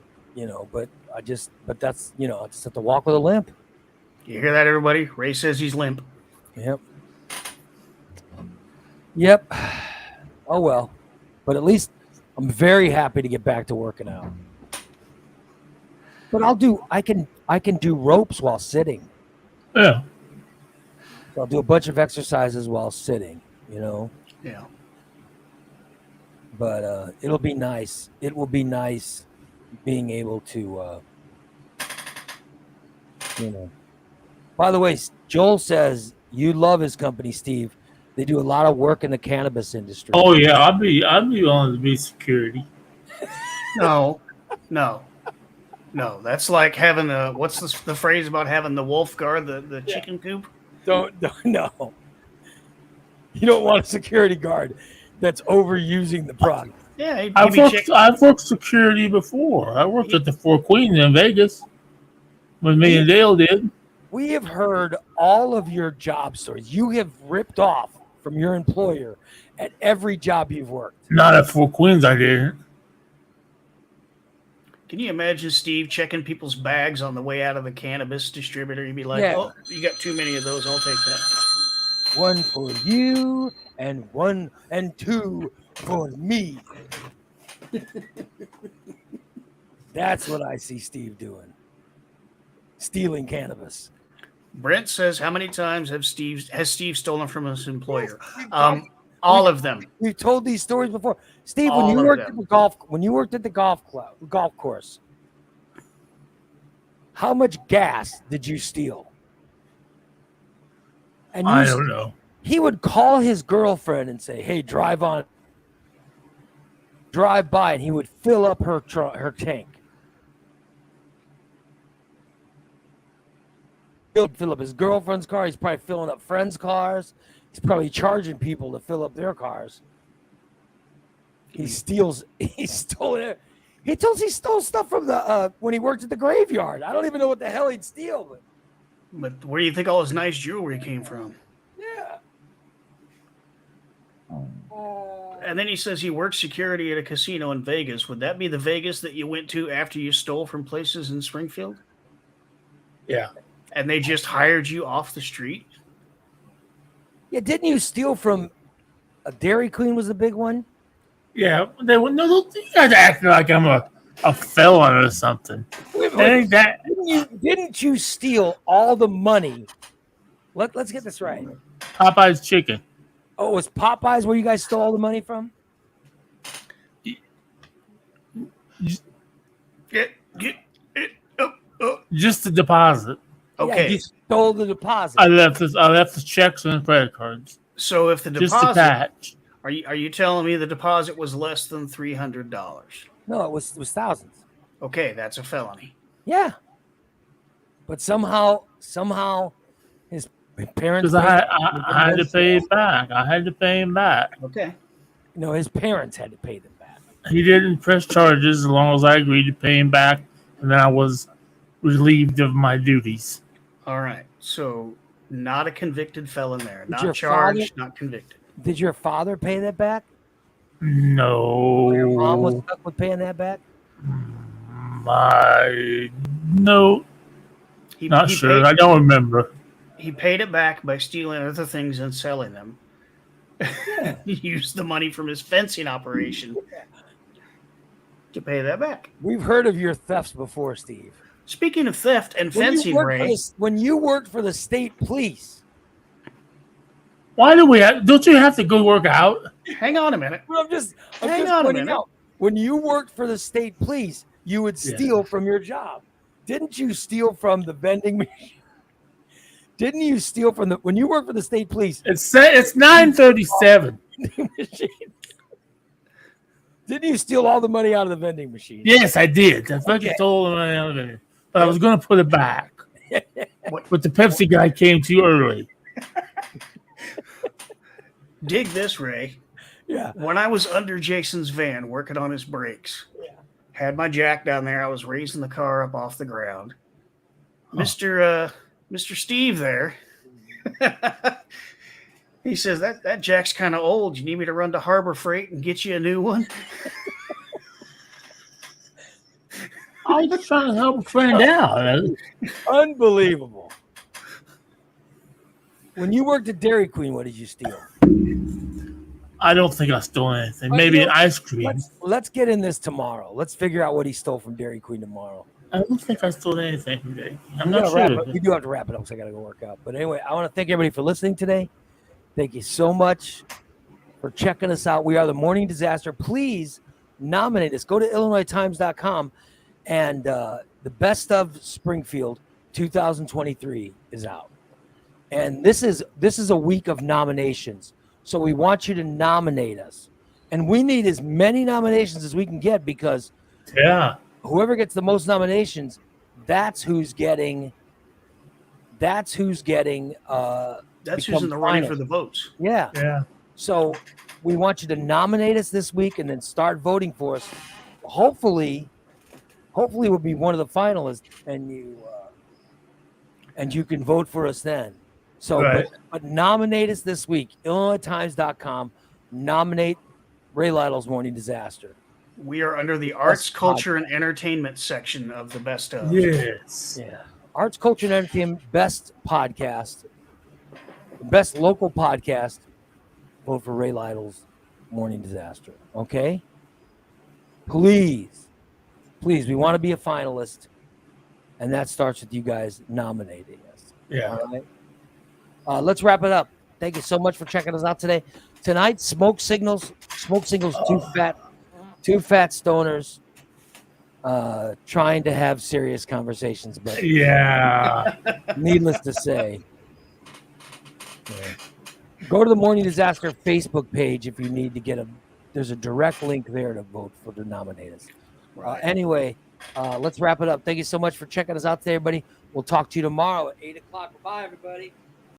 S1: but I just have to walk with a limp.
S3: You hear that, everybody? Ray says he's limp.
S1: Yep. Oh well, but at least I'm very happy to get back to working out. But I can do ropes while sitting.
S2: Yeah.
S1: So I'll do a bunch of exercises while sitting.
S3: Yeah.
S1: But it'll be nice. It will be nice being able to, By the way, Joel says you love his company, Steve. They do a lot of work in the cannabis industry.
S2: Oh yeah, I'd be willing to be security.
S3: No. That's like having what's the phrase about having the wolf guard the chicken coop?
S1: Don't no. You don't want a security guard that's overusing the product.
S3: Yeah,
S2: I've worked security before. I worked at the Four Queens in Vegas when me and Dale did.
S1: We have heard all of your job stories. You have ripped off from your employer at every job you've worked.
S2: Not at Four Queens, I didn't.
S3: Can you imagine Steve checking people's bags on the way out of the cannabis distributor? You'd be like, "Oh, you got too many of those. I'll take that."
S1: One for you and one and two for me. That's what I see Steve doing. Stealing cannabis.
S3: Brent says, how many times has Steve stolen from his employer?
S1: Yes,
S3: All of them.
S1: We've told these stories before. Steve,
S3: All
S1: when
S3: of
S1: you worked
S3: them.
S1: at the golf course, how much gas did you steal? And
S2: I don't know.
S1: he would call his girlfriend and say, "Hey, drive by," and he would fill up her tank. He'll fill up his girlfriend's car. He's probably filling up friends' cars. He's probably charging people to fill up their cars. He stole it. He tells he stole stuff from the when he worked at the graveyard. I don't even know what the hell he'd steal,
S3: But where do you think all his nice jewelry came from?
S1: yeah.
S3: And then he says he worked security at a casino in Vegas. Would that be the Vegas that you went to after you stole from places in Springfield?
S2: Yeah.
S3: And they just hired you off the street?
S1: Yeah, didn't you steal from a Dairy Queen was the big one?
S2: Yeah. They would no. You guys acting like I'm a felon or something.
S1: Didn't you steal all the money? Let's get this right.
S2: Popeye's chicken.
S1: Oh, it was Popeyes where you guys stole all the money from?
S2: Just the deposit.
S3: Okay.
S1: Yeah, you stole the deposit.
S2: I left the checks and credit cards.
S3: So if the
S2: Just
S3: deposit,
S2: attached.
S3: are you telling me the deposit was less than $300?
S1: No, it was thousands.
S3: Okay, that's a felony.
S1: Yeah. But somehow his parents.
S2: Because I had to pay it back. I had to pay him back.
S3: Okay.
S1: No, his parents had to pay them back.
S2: He didn't press charges as long as I agreed to pay him back, and then I was relieved of my duties.
S3: All right. So not a convicted felon there.
S1: Did
S3: Not
S1: your
S3: charged,
S1: father-
S3: not convicted.
S1: Did your father pay that back?
S2: No.
S1: Your mom was stuck with paying that back?
S2: No. Not sure. I don't remember.
S3: He paid it back by stealing other things and selling them. He used the money from his fencing operation to pay that back.
S1: We've heard of your thefts before, Steve.
S3: Speaking of theft and fencing, Ray.
S1: When you worked for the state police.
S2: Why do don't you have to go work out?
S3: Hang on a minute.
S1: I'm just
S3: Hang on a
S1: pointing
S3: minute.
S1: out, when you worked for the state police, you would steal from your job. Didn't you steal from the vending machine? Didn't you steal from when you worked for the state police?
S2: It's 9:37.
S1: Didn't you steal all the money out of the vending machine?
S2: Yes, I did. I fucking stole the money out of it. But I was going to put it back. But the Pepsi guy came too early.
S3: Dig this, Ray.
S1: Yeah.
S3: When I was under Jason's van working on his brakes, had my jack down there, I was raising the car up off the ground. Mr. Steve there, he says, that jack's kind of old. You need me to run to Harbor Freight and get you a new one?
S2: I was just trying to help a friend out.
S1: Unbelievable. When you worked at Dairy Queen, what did you steal?
S2: I don't think I stole anything. Maybe an ice cream.
S1: Let's get in this tomorrow. Let's figure out what he stole from Dairy Queen tomorrow.
S2: I don't think I stole anything from Dairy Queen. I'm not sure.
S1: We do have to wrap it up because I got to go work out. But anyway, I want to thank everybody for listening today. Thank you so much for checking us out. We are the Morning Disaster. Please nominate us. Go to IllinoisTimes.com and the Best of Springfield 2023 is out. And this is a week of nominations. So we want you to nominate us. And we need as many nominations as we can get because whoever gets the most nominations, that's who's getting
S3: that's who's in the running for the votes.
S1: Yeah. So we want you to nominate us this week and then start voting for us. Hopefully we'll be one of the finalists and you can vote for us then. So but nominate us this week. IllinoisTimes.com. Nominate Ray Lytle's Morning Disaster.
S3: We are under the arts, culture, and entertainment section of the Best of.
S2: Yes.
S1: Yeah. Arts, culture, and entertainment, best podcast, best local podcast. Vote for Ray Lytle's Morning Disaster. Okay? Please, we want to be a finalist, and that starts with you guys nominating us.
S2: Yeah.
S1: All right. Let's wrap it up. Thank you so much for checking us out today. Tonight, Smoke Signals, two fat stoners trying to have serious conversations, but
S2: Yeah.
S1: needless to say, go to the Morning Disaster Facebook page if you need to get there's a direct link there to vote for the nominators.
S3: Right.
S1: Anyway, let's wrap it up. Thank you so much for checking us out today, everybody. We'll talk to you tomorrow at 8 o'clock. Bye, everybody.